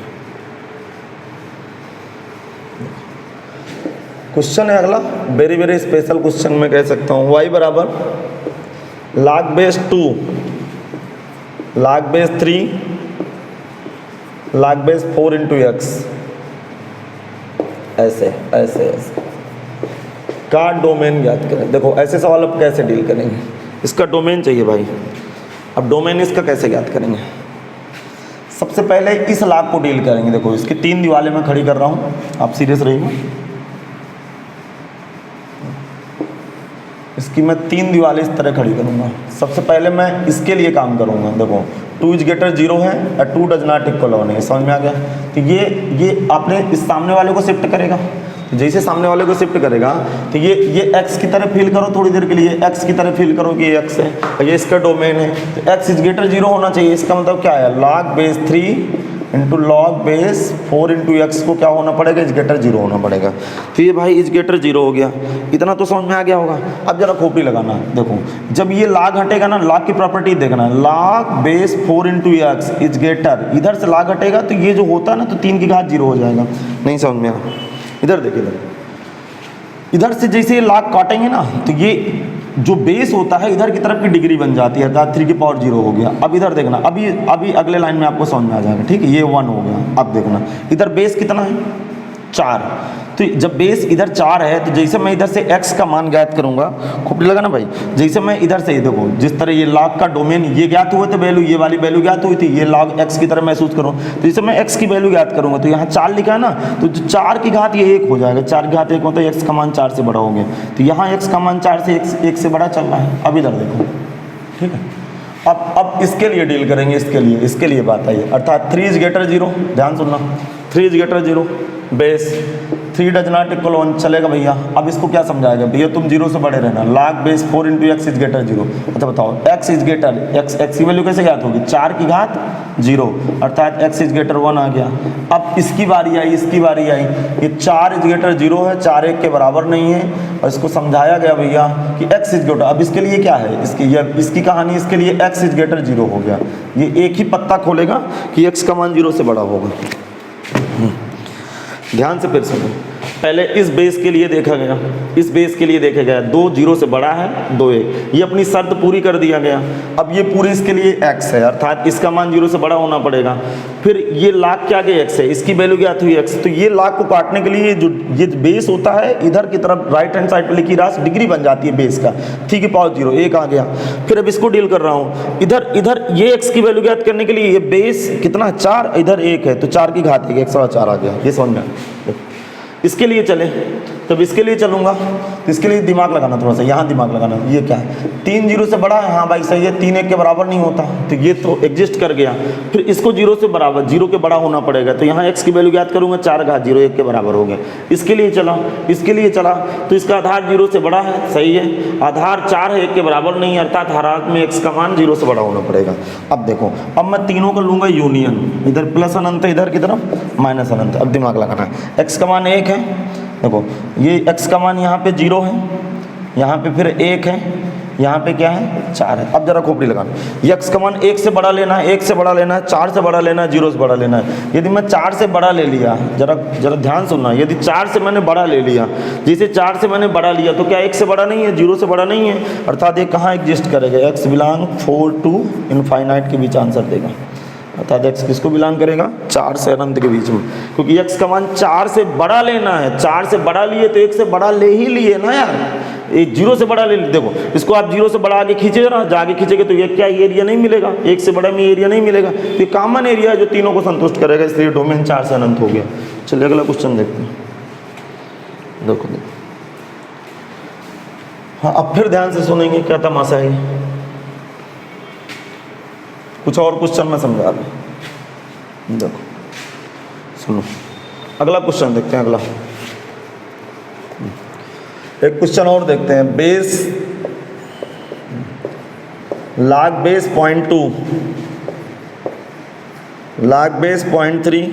क्वेश्चन है अगला, वेरी स्पेशल क्वेश्चन मैं कह सकता हूँ। y बराबर log⁻2 log⁻3 log⁻4 into x, ऐसे का डोमेन ज्ञात करें। देखो ऐसे सवाल अब कैसे डील करेंगे? इसका डोमेन चाहिए भाई। अब डोमेन इसका कैसे ज्ञात करेंगे? सबसे पहले इस लाग को डील करेंगे। देखो इसकी 3 दीवारें मैं खड़ी कर रहा हूँ, आप सीरियस रहिए। इसकी मैं 3 दीवारें इस तरह खड़ी करूँगा। सबसे पहले मैं इसके लिए काम करूँगा। देखो 2 इज ग्रेटर 0 है और 2 डज नॉट इक्वल 1 है, समझ में आ गया? तो ये आपने इस सामने वाले को शिफ्ट करेगा। जैसे सामने वाले को शिफ्ट करेगा तो ये x की तरह फील करो थोड़ी देर के लिए, x की तरह फील करो कि ये x है, ये इसका डोमेन है। तो x इज ग्रेटर 0 होना चाहिए। इसका मतलब क्या है? log⁻3 into log base 4 into x को क्या होना पड़ेगा, इज ग्रेटर 0 होना पड़ेगा। तो ये भाई इज ग्रेटर 0 हो गया, इतना तो समझ में आ गया होगा। अब जरा खोपड़ी लगाना, देखो जब ये लाग हटेगा ना, लाग की प्रॉपर्टी देखना, लाग base 4 into x is greater, इधर से लाग हटेगा तो ये जो होता है ना, तो 3 की घात 0 हो जाएगा। नहीं समझ में आ, इधर देखिए, इधर से जैसे ये लाग काटेंगे ना, तो ये जो बेस होता है इधर की तरफ की डिग्री बन जाती है, अर्थात 3 की पावर 0 हो गया। अब इधर देखना, अभी अगले लाइन में आपको समझ में आ जाएगा, ठीक है, ये 1 हो गया। अब देखना इधर बेस कितना है, 4, तो जब बेस इधर 4 है, तो जैसे मैं इधर से x का मान ज्ञात करूंगा, खोपड़ी लगा ना भाई, जैसे मैं इधर से देखो, जिस तरह ये लॉग का डोमेन ये ज्ञात हुए थे वैल्यू, ये वाली वैल्यू ज्ञात हुई थी, ये लॉग x की तरह महसूस करो, तो जैसे मैं x की वैल्यू ज्ञात करूंगा, तो यहाँ 4 लिखा है ना, तो जो 4 की घात ये 1 हो जाएगा, 4 की घात 1 होता है, x का मान 4 से बड़ा हो गया, तो यहाँ x का मान 4 से 1 से बड़ा चल रहा है। अब इधर देखो, ठीक है, अब इसके लिए डील करेंगे, इसके लिए बात आई, अर्थात 3 इज ग्रेटर 0, ध्यान सुनना, 3 is greater 0, base 3 does not equal 1 चलेगा भैया। अब इसको क्या समझाएगा भैया, तुम 0 से बड़े रहना, log base 4 into x is greater 0। अच्छा बताओ, x इज ग्रेटर, x की वैल्यू कैसे ज्ञात होगी, 4 की घात 0, अर्थात x इज ग्रेटर 1 आ गया। अब इसकी बारी आई, ये 4 इज ग्रेटर 0 है, 4 1 के बराबर नहीं है, और इसको समझाया गया भैया कि x इज ग्रेटर, अब इसके लिए क्या है, इसकी कहानी, इसके लिए x इज ग्रेटर 0 हो गया, ये एक ही पत्ता खोलेगा कि x का मान 0 से बड़ा होगा। ध्यान से फिर सुनो, पहले इस बेस के लिए देखा गया, 2 0 से बड़ा है, 2 1, ये अपनी शर्त पूरी कर दिया गया। अब ये पूरे इसके लिए x है, अर्थात इसका मान 0 से बड़ा होना पड़ेगा। फिर ये लाग के आगे x है, इसकी वैल्यू ज्ञात हुई x, तो ये लाग को काटने के लिए जो ये बेस होता है, इधर की तरफ राइट हैंड साइड पर लिखी राशि डिग्री बन जाती है बेस का, 3 की पावर 0, 1 आ गया। फिर अब इसको डील कर रहा हूँ, इधर ये x की वैल्यू ज्ञात करने के लिए ये बेस कितना, 4, इधर 1 है, तो 4 की घात 1, 1/4 आ गया, ये समझ में। इसके लिए चले, तब इसके लिए चलूंगा, तो इसके लिए दिमाग लगाना, थोड़ा सा यहाँ दिमाग लगाना। ये क्या है, 3 0 से बड़ा है, हाँ भाई सही है, 3 1 के बराबर नहीं होता, तो ये तो एग्जिस्ट कर गया। फिर इसको 0 से बराबर, 0 के बड़ा होना पड़ेगा, तो यहाँ x की वैल्यू ज्ञात करूंगा, 4 घात 0, 1 के बराबर हो गया। इसके लिए चला, तो इसका आधार 0 से बड़ा है, सही है, आधार 4 है, 1 के बराबर नहीं, अर्थात हर हालत में x का मान 0 से बड़ा होना पड़ेगा। अब देखो, अब मैं तीनों का लूंगा यूनियन, इधर प्लस अनंत है, इधर की तरफ माइनस अनंत। अब दिमाग लगाना है, x का मान 1 है, देखो ये x का मान यहाँ पे 0 है, यहाँ पे फिर 1 है, यहाँ पे क्या है, 4 है। अब जरा खोपड़ी लगाना, x का मान 1 से बड़ा लेना है, 1 से बड़ा लेना है, 4 से बड़ा लेना है, 0 से बड़ा लेना है। यदि मैं 4 से बड़ा ले लिया, जरा ध्यान सुनना, यदि 4 से मैंने बड़ा ले लिया, जैसे 4 से मैंने बड़ा लिया, तो क्या 1 से बड़ा नहीं है, 0 से बड़ा नहीं है, अर्थात ये कहाँ एग्जिस्ट करेगा, x बिलोंग 4 to इनफाइनाइट के बीच आंसर देगा, अर्थात x किसको बिलोंग करेगा, 4 से अनंत के बीच में, क्योंकि x का मान 4 से बड़ा लेना है, 4 से बड़ा लिए तो 1 से बड़ा ले ही लिए ना यार, ये 0 से बड़ा ले ली। देखो इसको आप 0 से बड़ा आगे खींचे ना, आगे खींचेगे तो ये क्या एरिया नहीं मिलेगा, 1 से बड़ा में एरिया नहीं मिलेगा, ये कॉमन एरिया है जो तीनों को संतुष्ट करेगा, इसलिए डोमेन 4 से अनंत हो गया। चलिए अगला क्वेश्चन देखते हैं, देखो हाँ, अब फिर ध्यान से सुनेंगे, क्या तमाशा है, कुछ और क्वेश्चन में समझा रहे, देखो सुनो, अगला क्वेश्चन देखते हैं। अगला एक क्वेश्चन और देखते हैं, base log base 0.2, log base 0.3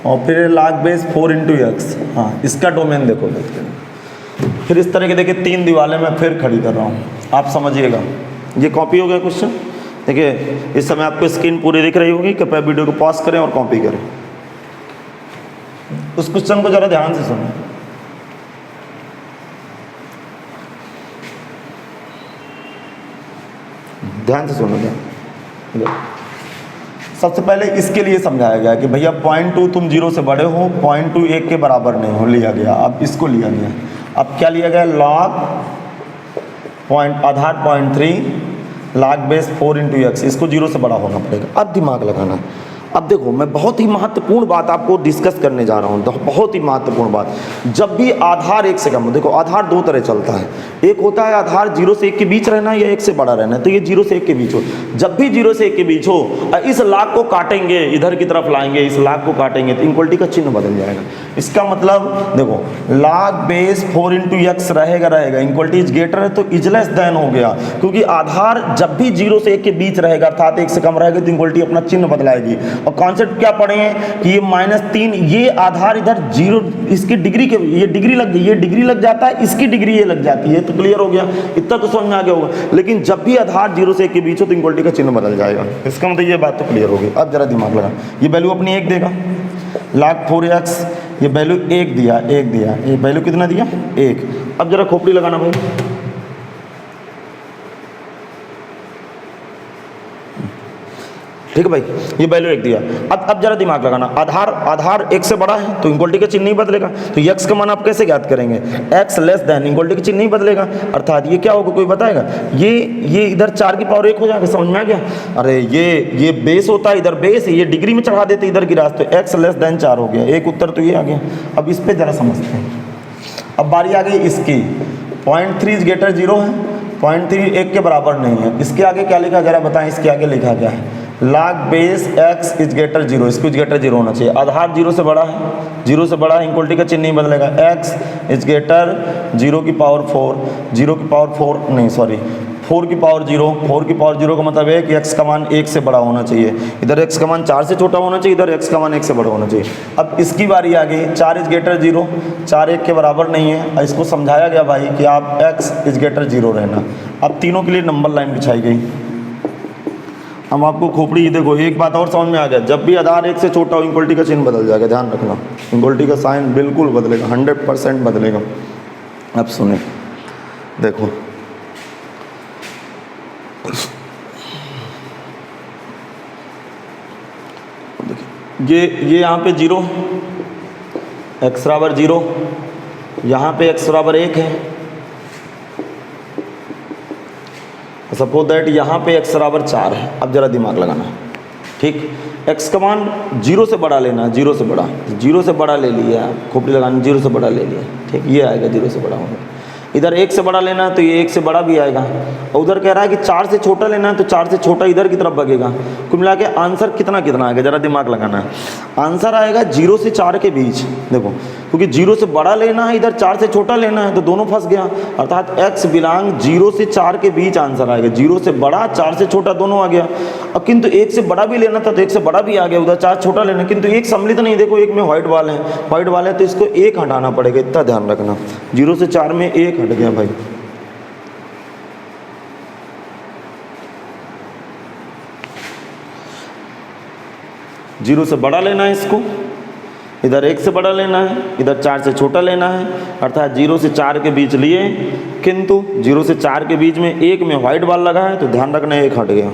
और फिर लॉग बेस 4 इंटू एक्स। हाँ, इसका डोमेन देखो, देखते हैं। फिर इस तरह के देखिए 3 दीवारें मैं फिर खड़ी कर रहा हूँ, आप समझिएगा। ये कॉपी हो गया क्वेश्चन, देखिए इस समय आपको स्क्रीन पूरी दिख रही होगी, कृपया वीडियो को पॉज करें और कॉपी करें। उस क्वेश्चन को जरा ध्यान से सुनें, ध्यान से सुनो। सबसे पहले इसके लिए समझाया गया कि भैया 0.2 तुम 0 से बड़े हो, 0.2 1 के बराबर नहीं हो, लिया गया। अब इसको लिया गया, अब क्या लिया गया, आधार 0.3 लॉग बेस 4 इंटू एक्स, इसको 0 से बड़ा होना पड़ेगा। अब दिमाग लगाना, अब देखो मैं बहुत ही महत्वपूर्ण बात आपको डिस्कस करने जा रहा हूँ, तो बहुत ही महत्वपूर्ण बात। जब भी आधार 1 से कम हो, देखो आधार दो तरह चलता है, एक होता है आधार 0 से 1 के बीच रहना या 1 से बड़ा रहना है, तो ये 0 से 1 के बीच हो। जब भी 0 से 1 के बीच हो, इस लाख को काटेंगे, इधर की तरफ लाएंगे, इस लाख को काटेंगे तो इनक्वलिटी का चिन्ह बदल जाएगा। इसका मतलब देखो लाख बेस 4 × x रहेगा, इनक्वलिटी इज ग्रेटर है तो इज लेस देन हो गया, क्योंकि आधार जब भी 0 से 1 के बीच रहेगा अर्थात 1 से कम रहेगा तो इनक्वलिटी अपना चिन्ह बदलाएगी। और कॉन्सेप्ट क्या पढ़े हैं कि ये -3, ये आधार इधर 0, इसकी डिग्री के ये डिग्री लग गई, ये डिग्री लग जाता है, इसकी डिग्री ये लग जाती है, तो क्लियर हो गया, इतना तो समझ में आ गया होगा। लेकिन जब भी आधार 0 से 1 के बीच हो तो इनक्वलिटी का चिन्ह बदल जाएगा। इसका मतलब ये बात तो क्लियर होगी। अब जरा दिमाग लगा, ये वैल्यू अपनी 1 देगा, log 4x, ये वैल्यू 1 दिया, ये वैल्यू कितना दिया 1। अब जरा खोपड़ी लगाना भाई, ठीक है भाई, ये वैल्यू 1 दिया। अब जरा दिमाग लगाना, आधार 1 से बड़ा है तो इनक्वलिटी का चिन्ह नहीं बदलेगा, तो x का मान आप कैसे ज्ञात करेंगे, x लेस देन, इनक्वलिटी का चिन्ह नहीं बदलेगा, अर्थात ये क्या होगा कोई बताएगा, ये इधर 4 की पावर 1 हो जाएगा, समझ में आ गया। अरे ये बेस होता है, इधर बेस, ये डिग्री में चढ़ा देते इधर गिरा, तो x लेस देन 4 हो गया, एक उत्तर तो ये आ गया। अब इस पे जरा समझते हैं। अब बारी आ गई इसकी, 0.3 इज ग्रेटर 0 है, 0.3 1 के बराबर नहीं है, इसके आगे क्या लिखा जरा बताएं, इसके आगे लिखा क्या है, log base x is greater 0, इसको इज ग्रेटर 0 होना चाहिए। आधार 0 से बड़ा है, 0 से बड़ा है, इनक्वलिटी का चिन्ह नहीं बदलेगा, x इज ग्रेटर 0 की पावर 4, 0 की पावर 4 नहीं सॉरी 4 की पावर 0, 4 की पावर 0 का मतलब है कि x का मान 1 से बड़ा होना चाहिए, इधर x का मान 4 से छोटा होना चाहिए, इधर x का मान 1 से बड़ा होना चाहिए। अब इसकी बारी आ गई, 4 इज ग्रेटर 0, 4 1 के बराबर नहीं है, इसको समझाया गया भाई कि आप x इज ग्रेटर 0 रहना। अब तीनों के लिए नंबर लाइन बिछाई गई। हम आपको खोपड़ी, देखो एक बात और समझ में आ गया, जब भी आधार 1 से छोटा हो इनक्वलिटी का चिन्ह बदल जाएगा, ध्यान रखना, इनक्वलिटी का साइन बिल्कुल बदलेगा, 100% बदलेगा। अब सुने, देखो ये यहाँ पे 0, x बराबर 0, यहाँ पे x बराबर 1 है, सपोज दैट यहाँ पे x बराबर 4 है। अब जरा दिमाग लगाना, ठीक, x का मान 0 से बड़ा लेना, 0 से बड़ा, 0 से बड़ा ले लिया, खोपड़ी लगानी, 0 से बड़ा ले लिया, ठीक, ये आएगा 0 से बड़ा होगा। इधर 1 से बड़ा लेना है तो ये 1 से बड़ा भी आएगा, और उधर कह रहा है कि 4 से छोटा लेना है तो 4 से छोटा इधर की तरफ भागेगा। कुल मिला के आंसर कितना आएगा, जरा दिमाग लगाना है। आंसर आएगा 0 से 4 के बीच, देखो क्योंकि 0 से बड़ा लेना है, इधर 4 से छोटा लेना है, तो दोनों फंस गया, अर्थात x बिलोंग 0 से 4 के बीच आंसर आएगा। 0 से बड़ा 4 से छोटा दोनों आ गया। अब किंतु 1 से बड़ा भी लेना था तो 1 से बड़ा भी आ गया, उधर 4 छोटा लेना, किंतु एक सम्मिलित नहीं, देखो एक में व्हाइट वाल है तो इसको 1 हटाना पड़ेगा, इतना ध्यान रखना। 0 से 4 में 1 हट गया भाई। जीरो से बड़ा लेना है इसको, इधर 1 से बड़ा लेना है, इधर 4 से छोटा लेना है, अर्थात 0 से 4 के बीच लिए, किंतु 0 से 4 के बीच में 1 में व्हाइट बाल लगा है तो ध्यान रखना 1 हट गया,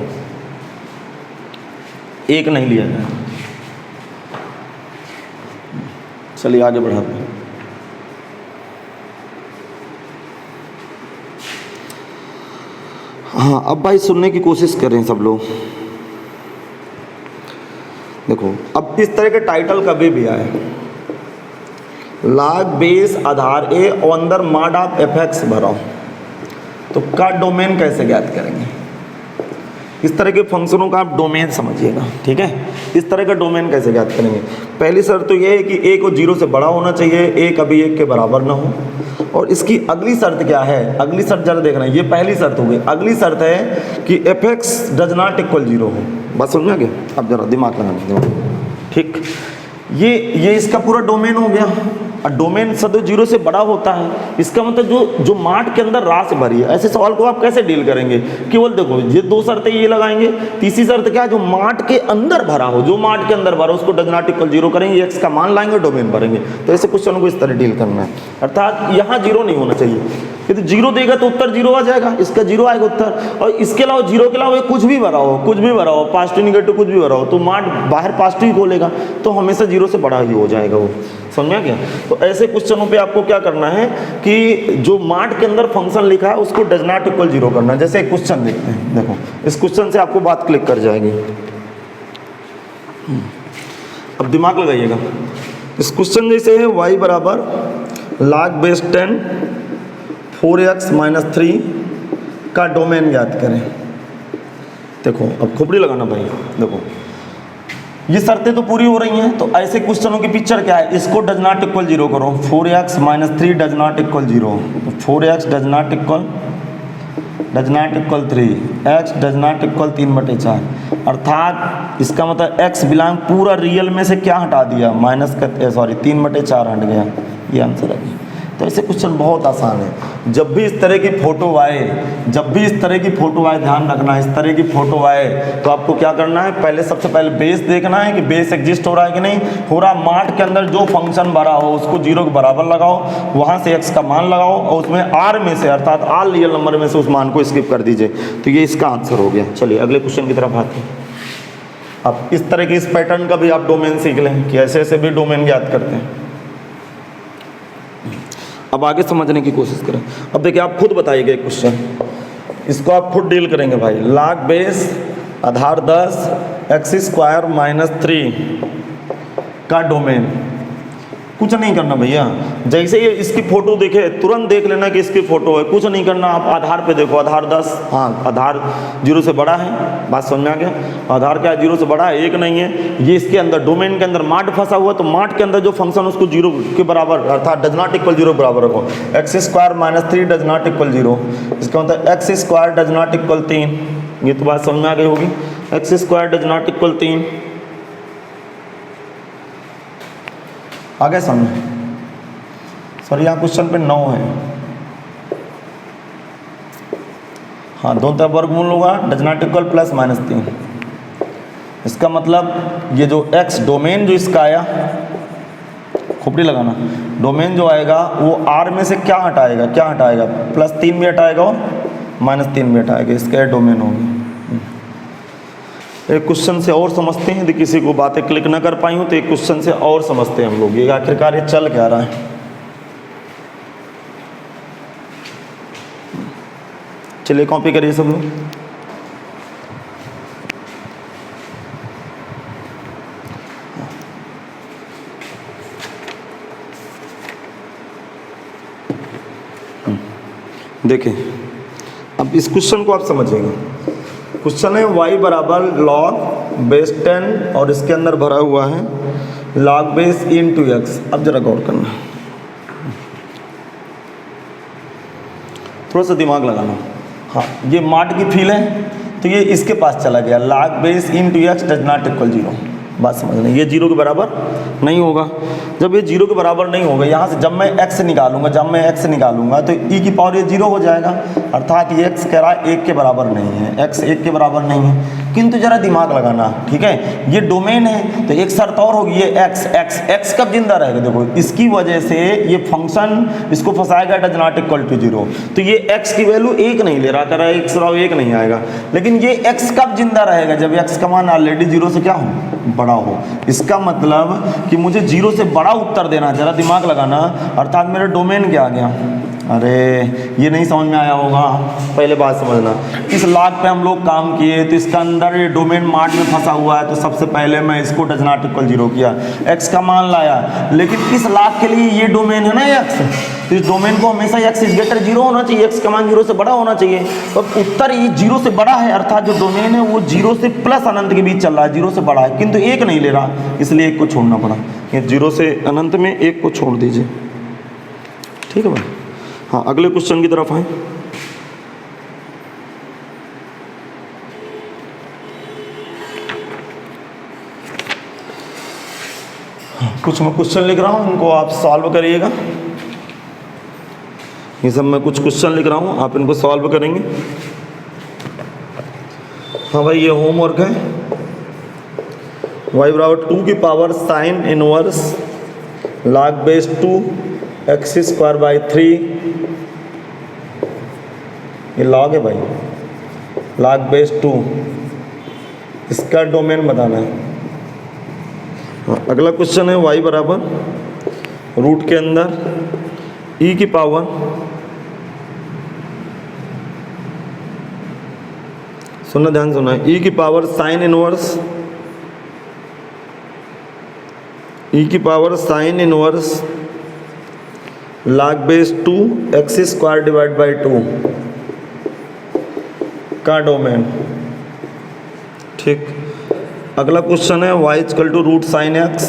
1 नहीं लिया गया। चलिए आगे बढ़ाते हैं। हाँ, अब भाई सुनने की कोशिश करें सब लोग। देखो अब इस तरह के टाइटल कभी भी आए, log बेस आधार ए और अंदर मॉड ऑफ एफ भरा हो तो का डोमेन कैसे ज्ञात करेंगे। इस तरह के फंक्शनों का आप डोमेन समझिएगा, ठीक है। इस तरह का डोमेन कैसे ज्ञात करेंगे। पहली शर्त तो ये है कि ए को 0 से बड़ा होना चाहिए, ए कभी 1 के बराबर ना हो। और इसकी अगली शर्त क्या है, अगली शर्त जरा देखना, ये पहली शर्त हो गई। अगली शर्त है कि F x does not equal 0 हो। बस समझ में आ गया। अब जरा दिमाग लगाना, ठीक, ये इसका पूरा डोमेन हो गया। और डोमेन सदैव 0 से बड़ा होता है, इसका मतलब जो मार्ट के अंदर राशि भरी है। ऐसे सवाल को आप कैसे डील करेंगे, केवल देखो ये 2 शर्तें ये लगाएंगे। तीसरी शर्त क्या है, जो मार्ट के अंदर भरा हो, जो मार्ट के अंदर भरा हो उसको डज नॉट इक्वल 0 करेंगे, एक्स का मान लाएंगे, डोमेन भरेंगे। तो ऐसे क्वेश्चन को इस तरह डील करना है, अर्थात यहाँ 0 नहीं होना चाहिए। यदि 0 देगा तो उत्तर 0 आ जाएगा, इसका 0 आएगा उत्तर। और इसके अलावा 0 के अलावा कुछ भी भरा हो, पॉजिटिव निगेटिव कुछ भी भरा हो तो मार्ट बाहर पॉजिटिव खोलेगा, तो हमेशा 0 से बड़ा ही हो जाएगा वो। समझ में आ गया। तो ऐसे क्वेश्चनों पे आपको क्या करना है कि जो मार्ट के अंदर फंक्शन लिखा है उसको डज नॉट इक्वल 0 करना है। जैसे एक क्वेश्चन देखते हैं, देखो इस क्वेश्चन से आपको बात क्लिक कर जाएगी। अब दिमाग लगाइएगा, इस क्वेश्चन जैसे है y बराबर log-10 4x - 3 का डोमेन ज्ञात करें। देखो अब खोपड़ी लगाना भाई, देखो ये शर्तें तो पूरी हो रही हैं, तो ऐसे क्वेश्चनों की पिक्चर क्या है, इसको डज नॉट इक्वल 0 करो, 4x - 3 does not equal 0, 4x does not equal 3, x does not equal 3/4, अर्थात इसका मतलब x बिलोंग पूरा रियल में से क्या हटा दिया, 3/4 हट गया, ये आंसर है। तो ऐसे क्वेश्चन बहुत आसान है। जब भी इस तरह की फोटो आए, ध्यान रखना, इस तरह की फोटो आए तो आपको क्या करना है, पहले सबसे पहले बेस देखना है कि बेस एग्जिस्ट हो रहा है कि नहीं हो रहा। मार्ट के अंदर जो फंक्शन भरा हो उसको 0 के बराबर लगाओ, वहाँ से x का मान लगाओ और उसमें r में से अर्थात आल रियल नंबर में से उस मान को स्किप कर दीजिए, तो ये इसका आंसर हो गया। चलिए अगले क्वेश्चन की तरफ आते हैं। अब इस तरह के इस पैटर्न का भी आप डोमेन सीख लें कि ऐसे ऐसे भी डोमेन ज्ञात करते हैं। अब आगे समझने की कोशिश करें। अब देखिए आप खुद बताइएगा एक क्वेश्चन, इसको आप खुद डील करेंगे भाई। log-10 आधार 10 x² - 3 का डोमेन, कुछ नहीं करना भैया, जैसे ये इसकी फोटो देखे तुरंत देख लेना कि इसकी फोटो है, कुछ नहीं करना। आप आधार पे देखो, आधार 10, हाँ आधार 0 से बड़ा है, बात समझ में आ गया। आधार क्या 0 से बड़ा है, 1 नहीं है। ये इसके अंदर डोमेन के अंदर मार्ट फंसा हुआ, तो मार्ट के अंदर जो फंक्शन उसको 0 के बराबर अर्थात डज नॉट इक्वल 0 के बराबर रखो। x² - 3 डज नॉट इक्वल 0, इसका मतलब x² डज नॉट इक्वल 3, ये तो बात समझ में आ गई होगी। x² डज नॉट इक्वल 3, आगे समझ। सर यहाँ क्वेश्चन पे 9 है, हाँ दोनों तरफ वर्गमूल होगा, डज नॉट इक्वल +-3। इसका मतलब ये जो x डोमेन जो इसका आया, खोपड़ी लगाना, डोमेन जो आएगा वो r में से क्या हटाएगा, +3 भी हटाएगा और -3 भी हटाएगा, इसका डोमेन होगी। एक क्वेश्चन से और समझते हैं, यदि किसी को बातें क्लिक ना कर पाई हो तो एक क्वेश्चन से और समझते हैं हम लोग, ये आखिरकार ये चल क्या रहा है। चलिए कॉपी करिए सब लोग। देखिए अब इस क्वेश्चन को आप समझिएगा। क्वेश्चन है y बराबर log-10 और इसके अंदर भरा हुआ है log-10 × x। अब जरा गौर करना, थोड़ा सा दिमाग लगाना। हाँ ये मार्ट की फील है, तो ये इसके पास चला गया, log-10 × x does not equal 0। बात समझना, ये 0 के बराबर नहीं होगा। जब ये 0 के बराबर नहीं होगा, यहाँ से जब मैं x निकालूंगा, तो e की पावर ये 0 हो जाएगा, अर्थात ये x कह रहा है 1 के बराबर नहीं है, x 1 के बराबर नहीं है। किंतु जरा दिमाग लगाना, ठीक है, ये डोमेन है तो एक शर्त और होगी, ये x कब जिंदा रहेगा, देखो इसकी वजह से ये फंक्शन इसको फंसाएगा डज नॉट इक्वल टू 0, तो ये x की वैल्यू 1 नहीं ले रहा, कह रहा है x 1 नहीं आएगा। लेकिन ये x कब जिंदा रहेगा, जब x का मान ऑलरेडी 0 से क्या हो, बड़ा हो। इसका मतलब कि मुझे 0 से बड़ा उत्तर देना, जरा दिमाग लगाना, अर्थात मेरा डोमेन क्या आ गया। अरे ये नहीं समझ में आया होगा, पहले बात समझना। इस log पे हम लोग काम किए, तो इसका अंदर ये डोमेन मार्ट में फंसा हुआ है, तो सबसे पहले मैं इसको डज नॉट इक्वल 0 किया, x का मान लाया। लेकिन इस log के लिए ये डोमेन है ना x, तो इस डोमेन को हमेशा x > 0 होना चाहिए, x का मान 0 से बड़ा होना चाहिए। तो उत्तर ये 0 से बड़ा है, अर्थात जो डोमेन है वो 0 से प्लस अनंत के बीच चल रहा है, 0 से बड़ा है, किंतु 1 नहीं ले रहा, इसलिए 1 को छोड़ना पड़ा। ये 0 से अनंत में 1 को छोड़ दीजिए, ठीक है भाई। हाँ अगले क्वेश्चन की तरफ आए। कुछ मैं क्वेश्चन लिख रहा हूँ, इनको आप सॉल्व करिएगा। ये सब मैं कुछ क्वेश्चन लिख रहा हूँ, आप इनको सॉल्व करेंगे। हाँ भाई ये होमवर्क है। y बराबर 2 की power sine inverse log-2 x²/3, ये लॉग है भाई, log-2, इसका डोमेन बताना है। हाँ, अगला क्वेश्चन है y बराबर रूट के अंदर e की पावर, सुनना ध्यान सुना, e की पावर साइन इनवर्स ई की power sine inverse log base 2 X square divide by 2 का डोमेन। ठीक, अगला क्वेश्चन है y equal to root sine X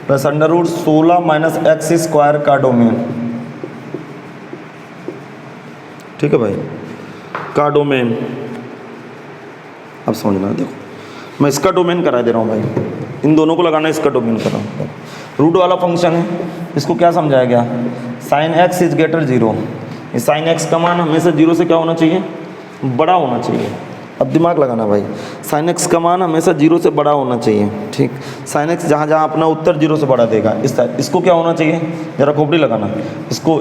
plus under root 16 minus X square का डोमेन। ठीक है भाई, का डोमेन अब समझना। देखो मैं इसका डोमेन करा दे रहा हूँ भाई, इन दोनों को लगाना, इसका डोमेन कर रहा हूँ। रूट वाला फंक्शन है, इसको क्या समझाया गया, sine x is greater zero. ये साइन एक्स का मान हमेशा जीरो से क्या होना चाहिए, बड़ा होना चाहिए। अब दिमाग लगाना भाई, साइन एक्स का मान हमेशा जीरो से बड़ा होना चाहिए। ठीक, साइन एक्स जहाँ जहाँ अपना उत्तर जीरो से बड़ा देगा इसको क्या होना चाहिए, जरा खोपड़ी लगाना, इसको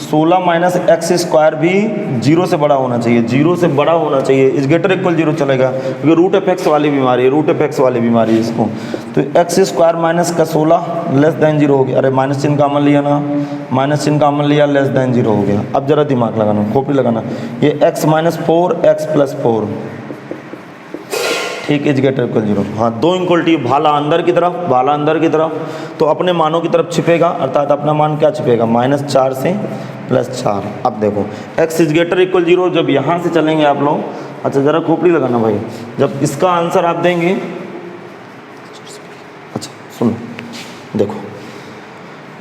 16 माइनस एक्स स्क्वायर भी जीरो से बड़ा होना चाहिए, जीरो से बड़ा होना चाहिए। इस ग्रेटर इक्वल जीरो चलेगा क्योंकि रूट एफ एक्स वाली बीमारी है, रूट एफ एक्स वाली बीमारी है इसको। तो एक्स स्क्वायर माइनस का 16 लेस देन जीरो हो गया। अरे माइनस चिन्ह कॉमन लिया ना, माइनस चिन्ह कॉमन लिया, लेस देन जीरो हो गया। अब जरा दिमाग लगाना, खोपड़ी लगाना, ये एक्स माइनस 4 एक्स प्लस 4, ठीक, इज ग्रेटर इक्वल जीरो। हाँ, दो इक्वलिटी, भाला अंदर की तरफ, भाला अंदर की तरफ, तो अपने मानों की तरफ छिपेगा, अर्थात अपना मान क्या छिपेगा, -4 से +4। अब देखो x is greater equal zero, जब यहाँ से चलेंगे आप लोग, अच्छा जरा खोपड़ी लगाना भाई, जब इसका आंसर आप देंगे, अच्छा सुनो, देखो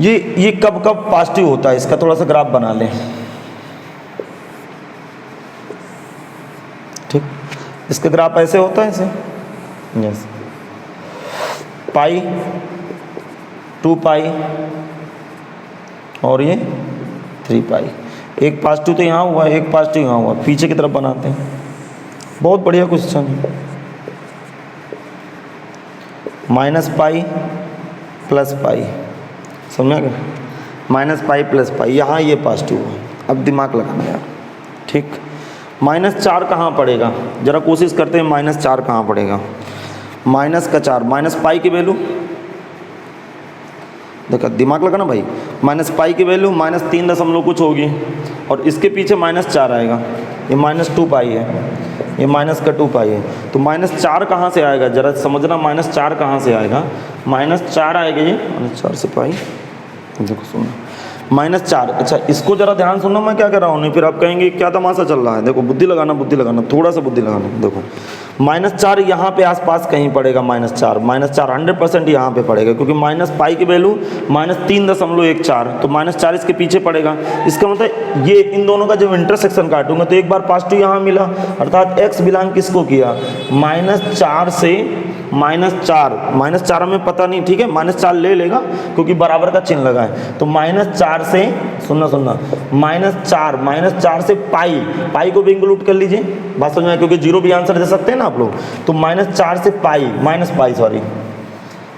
ये कब कब पॉजिटिव होता है, इसका थोड़ा सा ग्राफ बना लें। ठीक, इसका ग्राफ ऐसे होता है, ऐसे, यस, पाई 2 पाई और ये 3 पाई। एक पॉजिटिव तो यहाँ हुआ, एक पॉजिटिव यहाँ हुआ, पीछे की तरफ बनाते हैं। बहुत बढ़िया क्वेश्चन है। माइनस पाई प्लस पाई, समझ गए, माइनस पाई प्लस पाई, यहाँ ये पॉजिटिव हुआ। अब दिमाग लगाना यार, ठीक, -4 कहाँ पड़ेगा, जरा कोशिश करते हैं, -4 कहाँ पड़ेगा, माइनस का 4, माइनस पाई की वैल्यू, देखा दिमाग लगाना भाई, माइनस पाई की वैल्यू -3 दशमलव कुछ होगी, और इसके पीछे -4 आएगा, ये -2 पाई है, ये माइनस का 2 पाई है, तो -4 कहाँ से आएगा, जरा समझना, -4 कहाँ से आएगा, -4 आएगा, ये -4 से पाई, देखो सुनो, -4। अच्छा इसको जरा ध्यान सुनना, मैं क्या कर रहा हूँ, नहीं फिर आप कहेंगे क्या तमाशा चल रहा है। देखो बुद्धि लगाना, थोड़ा सा बुद्धि लगाना। देखो -4 यहाँ पे आसपास कहीं पड़ेगा, -4 100% यहाँ पे पड़ेगा, क्योंकि माइनस पाई की वैल्यू -3.14, तो -4 इसके पीछे पड़ेगा। इसका मतलब ये इन दोनों का जब इंटरसेक्शन काटूंगा तो एक बार पॉजिटिव यहाँ मिला, अर्थात x बिलोंग किसको किया, -4 से -4 हमें पता नहीं, ठीक है, -4 ले लेगा क्योंकि बराबर का चिन्ह लगा है, तो -4 से सुनना -4 से पाई को भी इंक्लूड कर लीजिए, बात समझ में, क्योंकि जीरो भी आंसर दे सकते हैं ना आप लोग। तो -4 से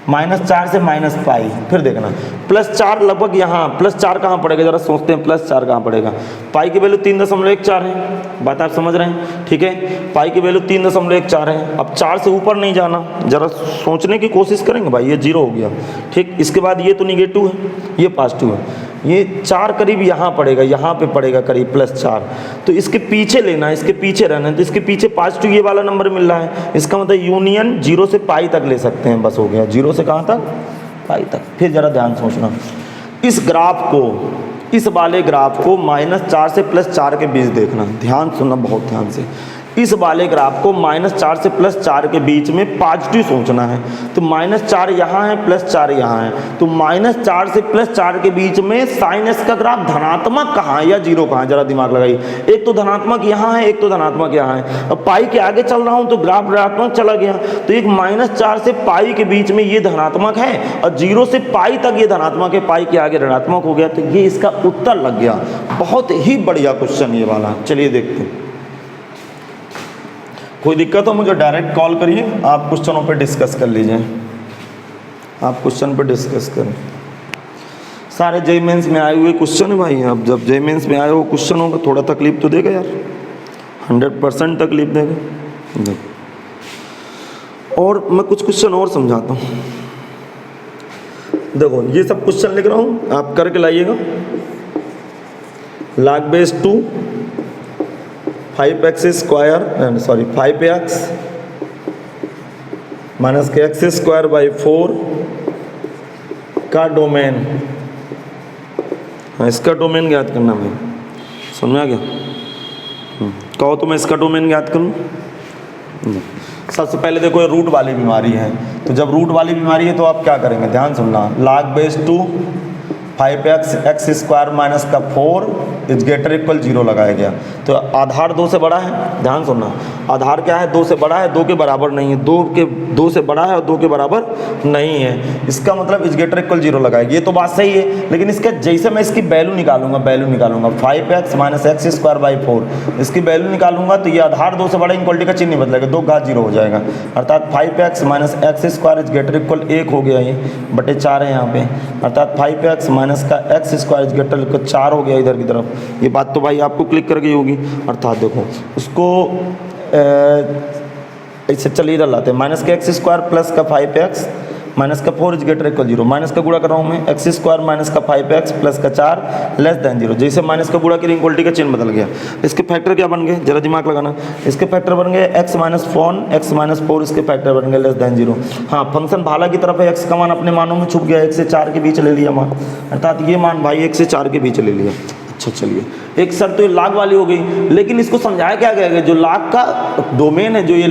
-4 से -पाई, फिर देखना +4 लगभग यहाँ, +4 कहाँ पड़ेगा, जरा सोचते हैं, +4 कहाँ पड़ेगा, पाई की वैल्यू 3.14 है, बात आप समझ रहे हैं, ठीक है, पाई की वैल्यू 3.14 है। अब 4 से ऊपर नहीं जाना, जरा सोचने की कोशिश करेंगे भाई, ये 0 हो गया, ठीक, इसके बाद ये तो निगेटिव है, ये पॉजिटिव है, ये 4 करीब यहाँ पड़ेगा, यहाँ पे पड़ेगा करीब +4, तो इसके पीछे लेना, इसके पीछे रहना है, तो इसके पीछे पॉजिटिव ये वाला नंबर मिल रहा है, इसका मतलब यूनियन 0 से पाई तक ले सकते हैं, बस हो गया, 0 से कहाँ तक, पाई तक। फिर जरा ध्यान सोचना, इस ग्राफ को, इस वाले ग्राफ को -4 से +4 के बीच देखना, ध्यान सुनना बहुत ध्यान से, इस वाले ग्राफ को -4 से +4 के बीच में पॉजिटिव सोचना है, तो -4 यहाँ है, +4 यहाँ है, तो -4 से +4 के बीच में साइन एक्स का ग्राफ धनात्मक कहाँ है या 0 कहाँ है, जरा दिमाग लगाइए, एक तो धनात्मक यहाँ है, एक तो धनात्मक यहाँ है। अब पाई के आगे चल रहा हूँ तो ग्राफ ऋणात्मक चला गया, तो एक -4 से पाई के बीच में ये धनात्मक है, और 0 से पाई तक ये धनात्मक है, पाई के आगे ऋणात्मक हो गया, तो ये इसका उत्तर लग गया। बहुत ही बढ़िया क्वेश्चन ये वाला, चलिए देखते हैं। कोई दिक्कत हो मुझे डायरेक्ट कॉल करिए, आप क्वेश्चनों पे डिस्कस कर लीजिए, आप क्वेश्चन पे डिस्कस करें। सारे जेईई मेंस में आए हुए क्वेश्चन है भाई, अब जब जेईई मेंस में आए हो क्वेश्चन होगा, थोड़ा तकलीफ तो देगा यार, 100% तकलीफ देगा। और मैं कुछ क्वेश्चन और समझाता हूँ, देखो ये सब क्वेश्चन लिख रहा हूँ, आप करके लाइएगा। log बेस 2 5x माइनस के एक्स स्क्वायर बाई 4 का डोमेन, हाँ इसका डोमेन ज्ञात करना भाई, समझ में आ गया? कहो तो मैं इसका डोमेन ज्ञात करूँ। सबसे पहले देखो ये रूट वाली बीमारी है, तो जब रूट वाली बीमारी है तो आप क्या करेंगे, ध्यान सुनना, log base 2 5x x square minus का 4 इज ग्रेटर इक्वल 0 लगाया गया। तो आधार 2 से बड़ा है, ध्यान सुनना, आधार क्या है, 2 से बड़ा है, 2 के बराबर नहीं है, 2 से बड़ा है और 2 के बराबर नहीं है, इसका मतलब इज ग्रेटर इक्वल 0 लगाएगी। ये तो बात सही है, लेकिन इसके जैसे मैं इसकी वैल्यू निकालूंगा 5x minus X square by 4, इसकी वैल्यू निकालूंगा तो ये आधार 2 से बड़ा इक्वलिटी का चिन्ह नहीं बदलेगा, 2 घात 0 हो जाएगा, अर्थात 5x minus X square is greater equal 1 हो गया, ये बटे 4 है यहाँ पे, अर्थात 5x माइनस का x square is greater equal 4 हो गया इधर की तरफ। ये बात तो भाई आपको क्लिक कर गई होगी। अर्थात देखो उसको ऐसे चलिए इधर लाते हैं, माइनस का एक्स स्क्वायर प्लस का 5x माइनस का 4 इज ग्रेटर इक्वल 0, माइनस का गुणा कर रहा हूँ मैं, एक्स स्क्वायर माइनस का 5x प्लस का 4 लेस देन 0, जैसे माइनस का गुणा की इक्वलिटी का चिन्ह बदल गया। इसके फैक्टर क्या बन गए, जरा दिमाग लगाना, इसके फैक्टर बन गए x माइनस 4 इसके फैक्टर बन गए लेस देन 0। हाँ फंक्शन भाला की तरफ है, x का मान अपने मानों में छुप गया, 1 से 4 के बीच ले लिया मान, अर्थात ये मान भाई 1 से 4 के बीच ले लिया। अच्छा चलिए, एक शर्त तो ये लाग वाली हो गई, लेकिन इसको समझाया क्या गया, जो लाग का डोमेन है, जो ये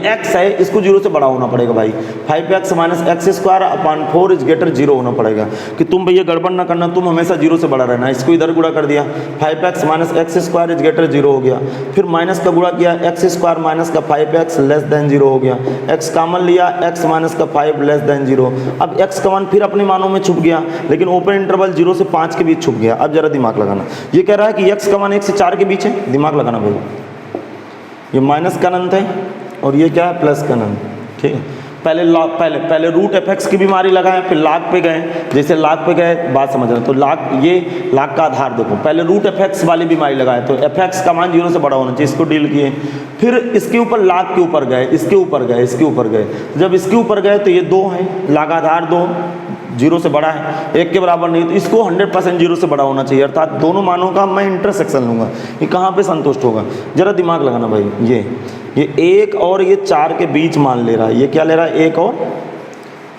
x है, इसको 0 से बड़ा होना पड़ेगा भाई, 5x minus X square upon 4 is greater 0 होना पड़ेगा, कि तुम भैया गड़बड़ ना करना, तुम हमेशा 0 से बड़ा रहना। इसको इधर गुणा कर दिया, 5x minus X square is greater 0 हो गया, फिर माइनस का गुणा किया, एक्स स्क्वायर माइनस का 5x लेस देन 0 हो गया, x कॉमन लिया, x माइनस का 5 लेस देन 0। अब x का मान फिर अपने मानों में छुप गया, लेकिन ओपन इंटरवल 0 से 5 के बीच छुप गया। अब जरा दिमाग लगाना, ये कह रहा है कि x का मान 1 से 4 के बीच है, दिमाग लगाना भाई, ये माइनस का अनंत है और ये क्या है, प्लस का अनंत, ठीक है। पहले रूट fx की बीमारी लगाएं, फिर लाग पे गए, जैसे लाग पे गए बात समझना, तो लाग का आधार देखो, पहले रूट fx वाली बीमारी लगाए, तो fx का मान 0 से बड़ा होना चाहिए, इसको डील किए, फिर इसके ऊपर लाग के ऊपर गए, इसके ऊपर गए, जब इसके ऊपर गए तो ये 2 है, लाग आधार 2 0 से बड़ा है, 1 के बराबर नहीं, तो इसको 100% 0 से बड़ा होना चाहिए, अर्थात दोनों मानों का मैं इंटरसेक्शन लूँगा, ये कहाँ पे संतुष्ट होगा, जरा दिमाग लगाना भाई। ये 1 और ये 4 के बीच मान ले रहा है, ये क्या ले रहा है, 1 और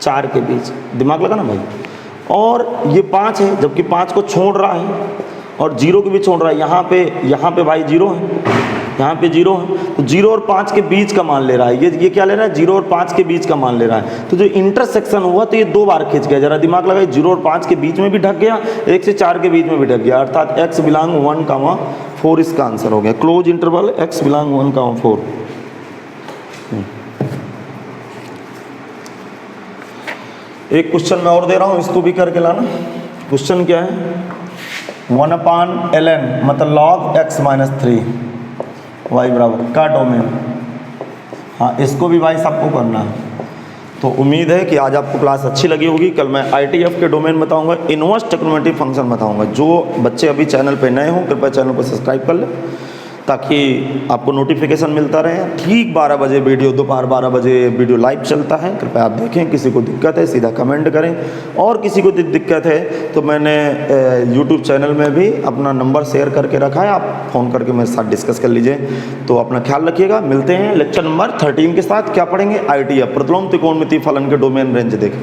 4 के बीच, दिमाग लगाना भाई, और ये 5 है, जबकि 5 को छोड़ रहा है और 0 के भी छोड़ रहा है, यहाँ पे भाई 0 है, यहाँ पे 0 है, तो 0 और 5 के बीच का मान ले रहा है, ये क्या ले रहा है, 0 और 5 के बीच का मान ले रहा है, तो जो इंटरसेक्शन हुआ तो ये 2 बार खिंच गया, जरा दिमाग लगाए, 0 और 5 के बीच में भी ढक गया, 1 से 4 के बीच में भी ढक गया, अर्थात x बिलोंग 1,4 इसका आंसर हो गया, क्लोज इंटरवल x बिलोंग 1,4। एक क्वेश्चन मैं और दे रहा हूँ, इसको भी करके लाना। क्वेश्चन क्या है, 1/ln मतलब log x माइनस 3 y बराबर का डोमेन, हाँ इसको भी भाई सबको करना है। तो उम्मीद है कि आज आपको क्लास अच्छी लगी होगी। कल मैं ITF के डोमेन बताऊंगा, इनवर्स ट्रिग्नोमेट्री फंक्शन बताऊंगा। जो बच्चे अभी चैनल पे नए हों कृपया चैनल को सब्सक्राइब कर लें ताकि आपको नोटिफिकेशन मिलता रहे। ठीक 12 बजे वीडियो, दोपहर 12 बजे वीडियो लाइव चलता है, कृपया आप देखें। किसी को दिक्कत है सीधा कमेंट करें, और किसी को दिक्कत है तो मैंने YouTube चैनल में भी अपना नंबर शेयर करके रखा है, आप फ़ोन करके मेरे साथ डिस्कस कर लीजिए। तो अपना ख्याल रखिएगा, मिलते हैं लेक्चर नंबर 13 के साथ। क्या पढ़ेंगे, ITF प्रतिलोम त्रिकोणमितीय फलन के डोमेन रेंज देखें।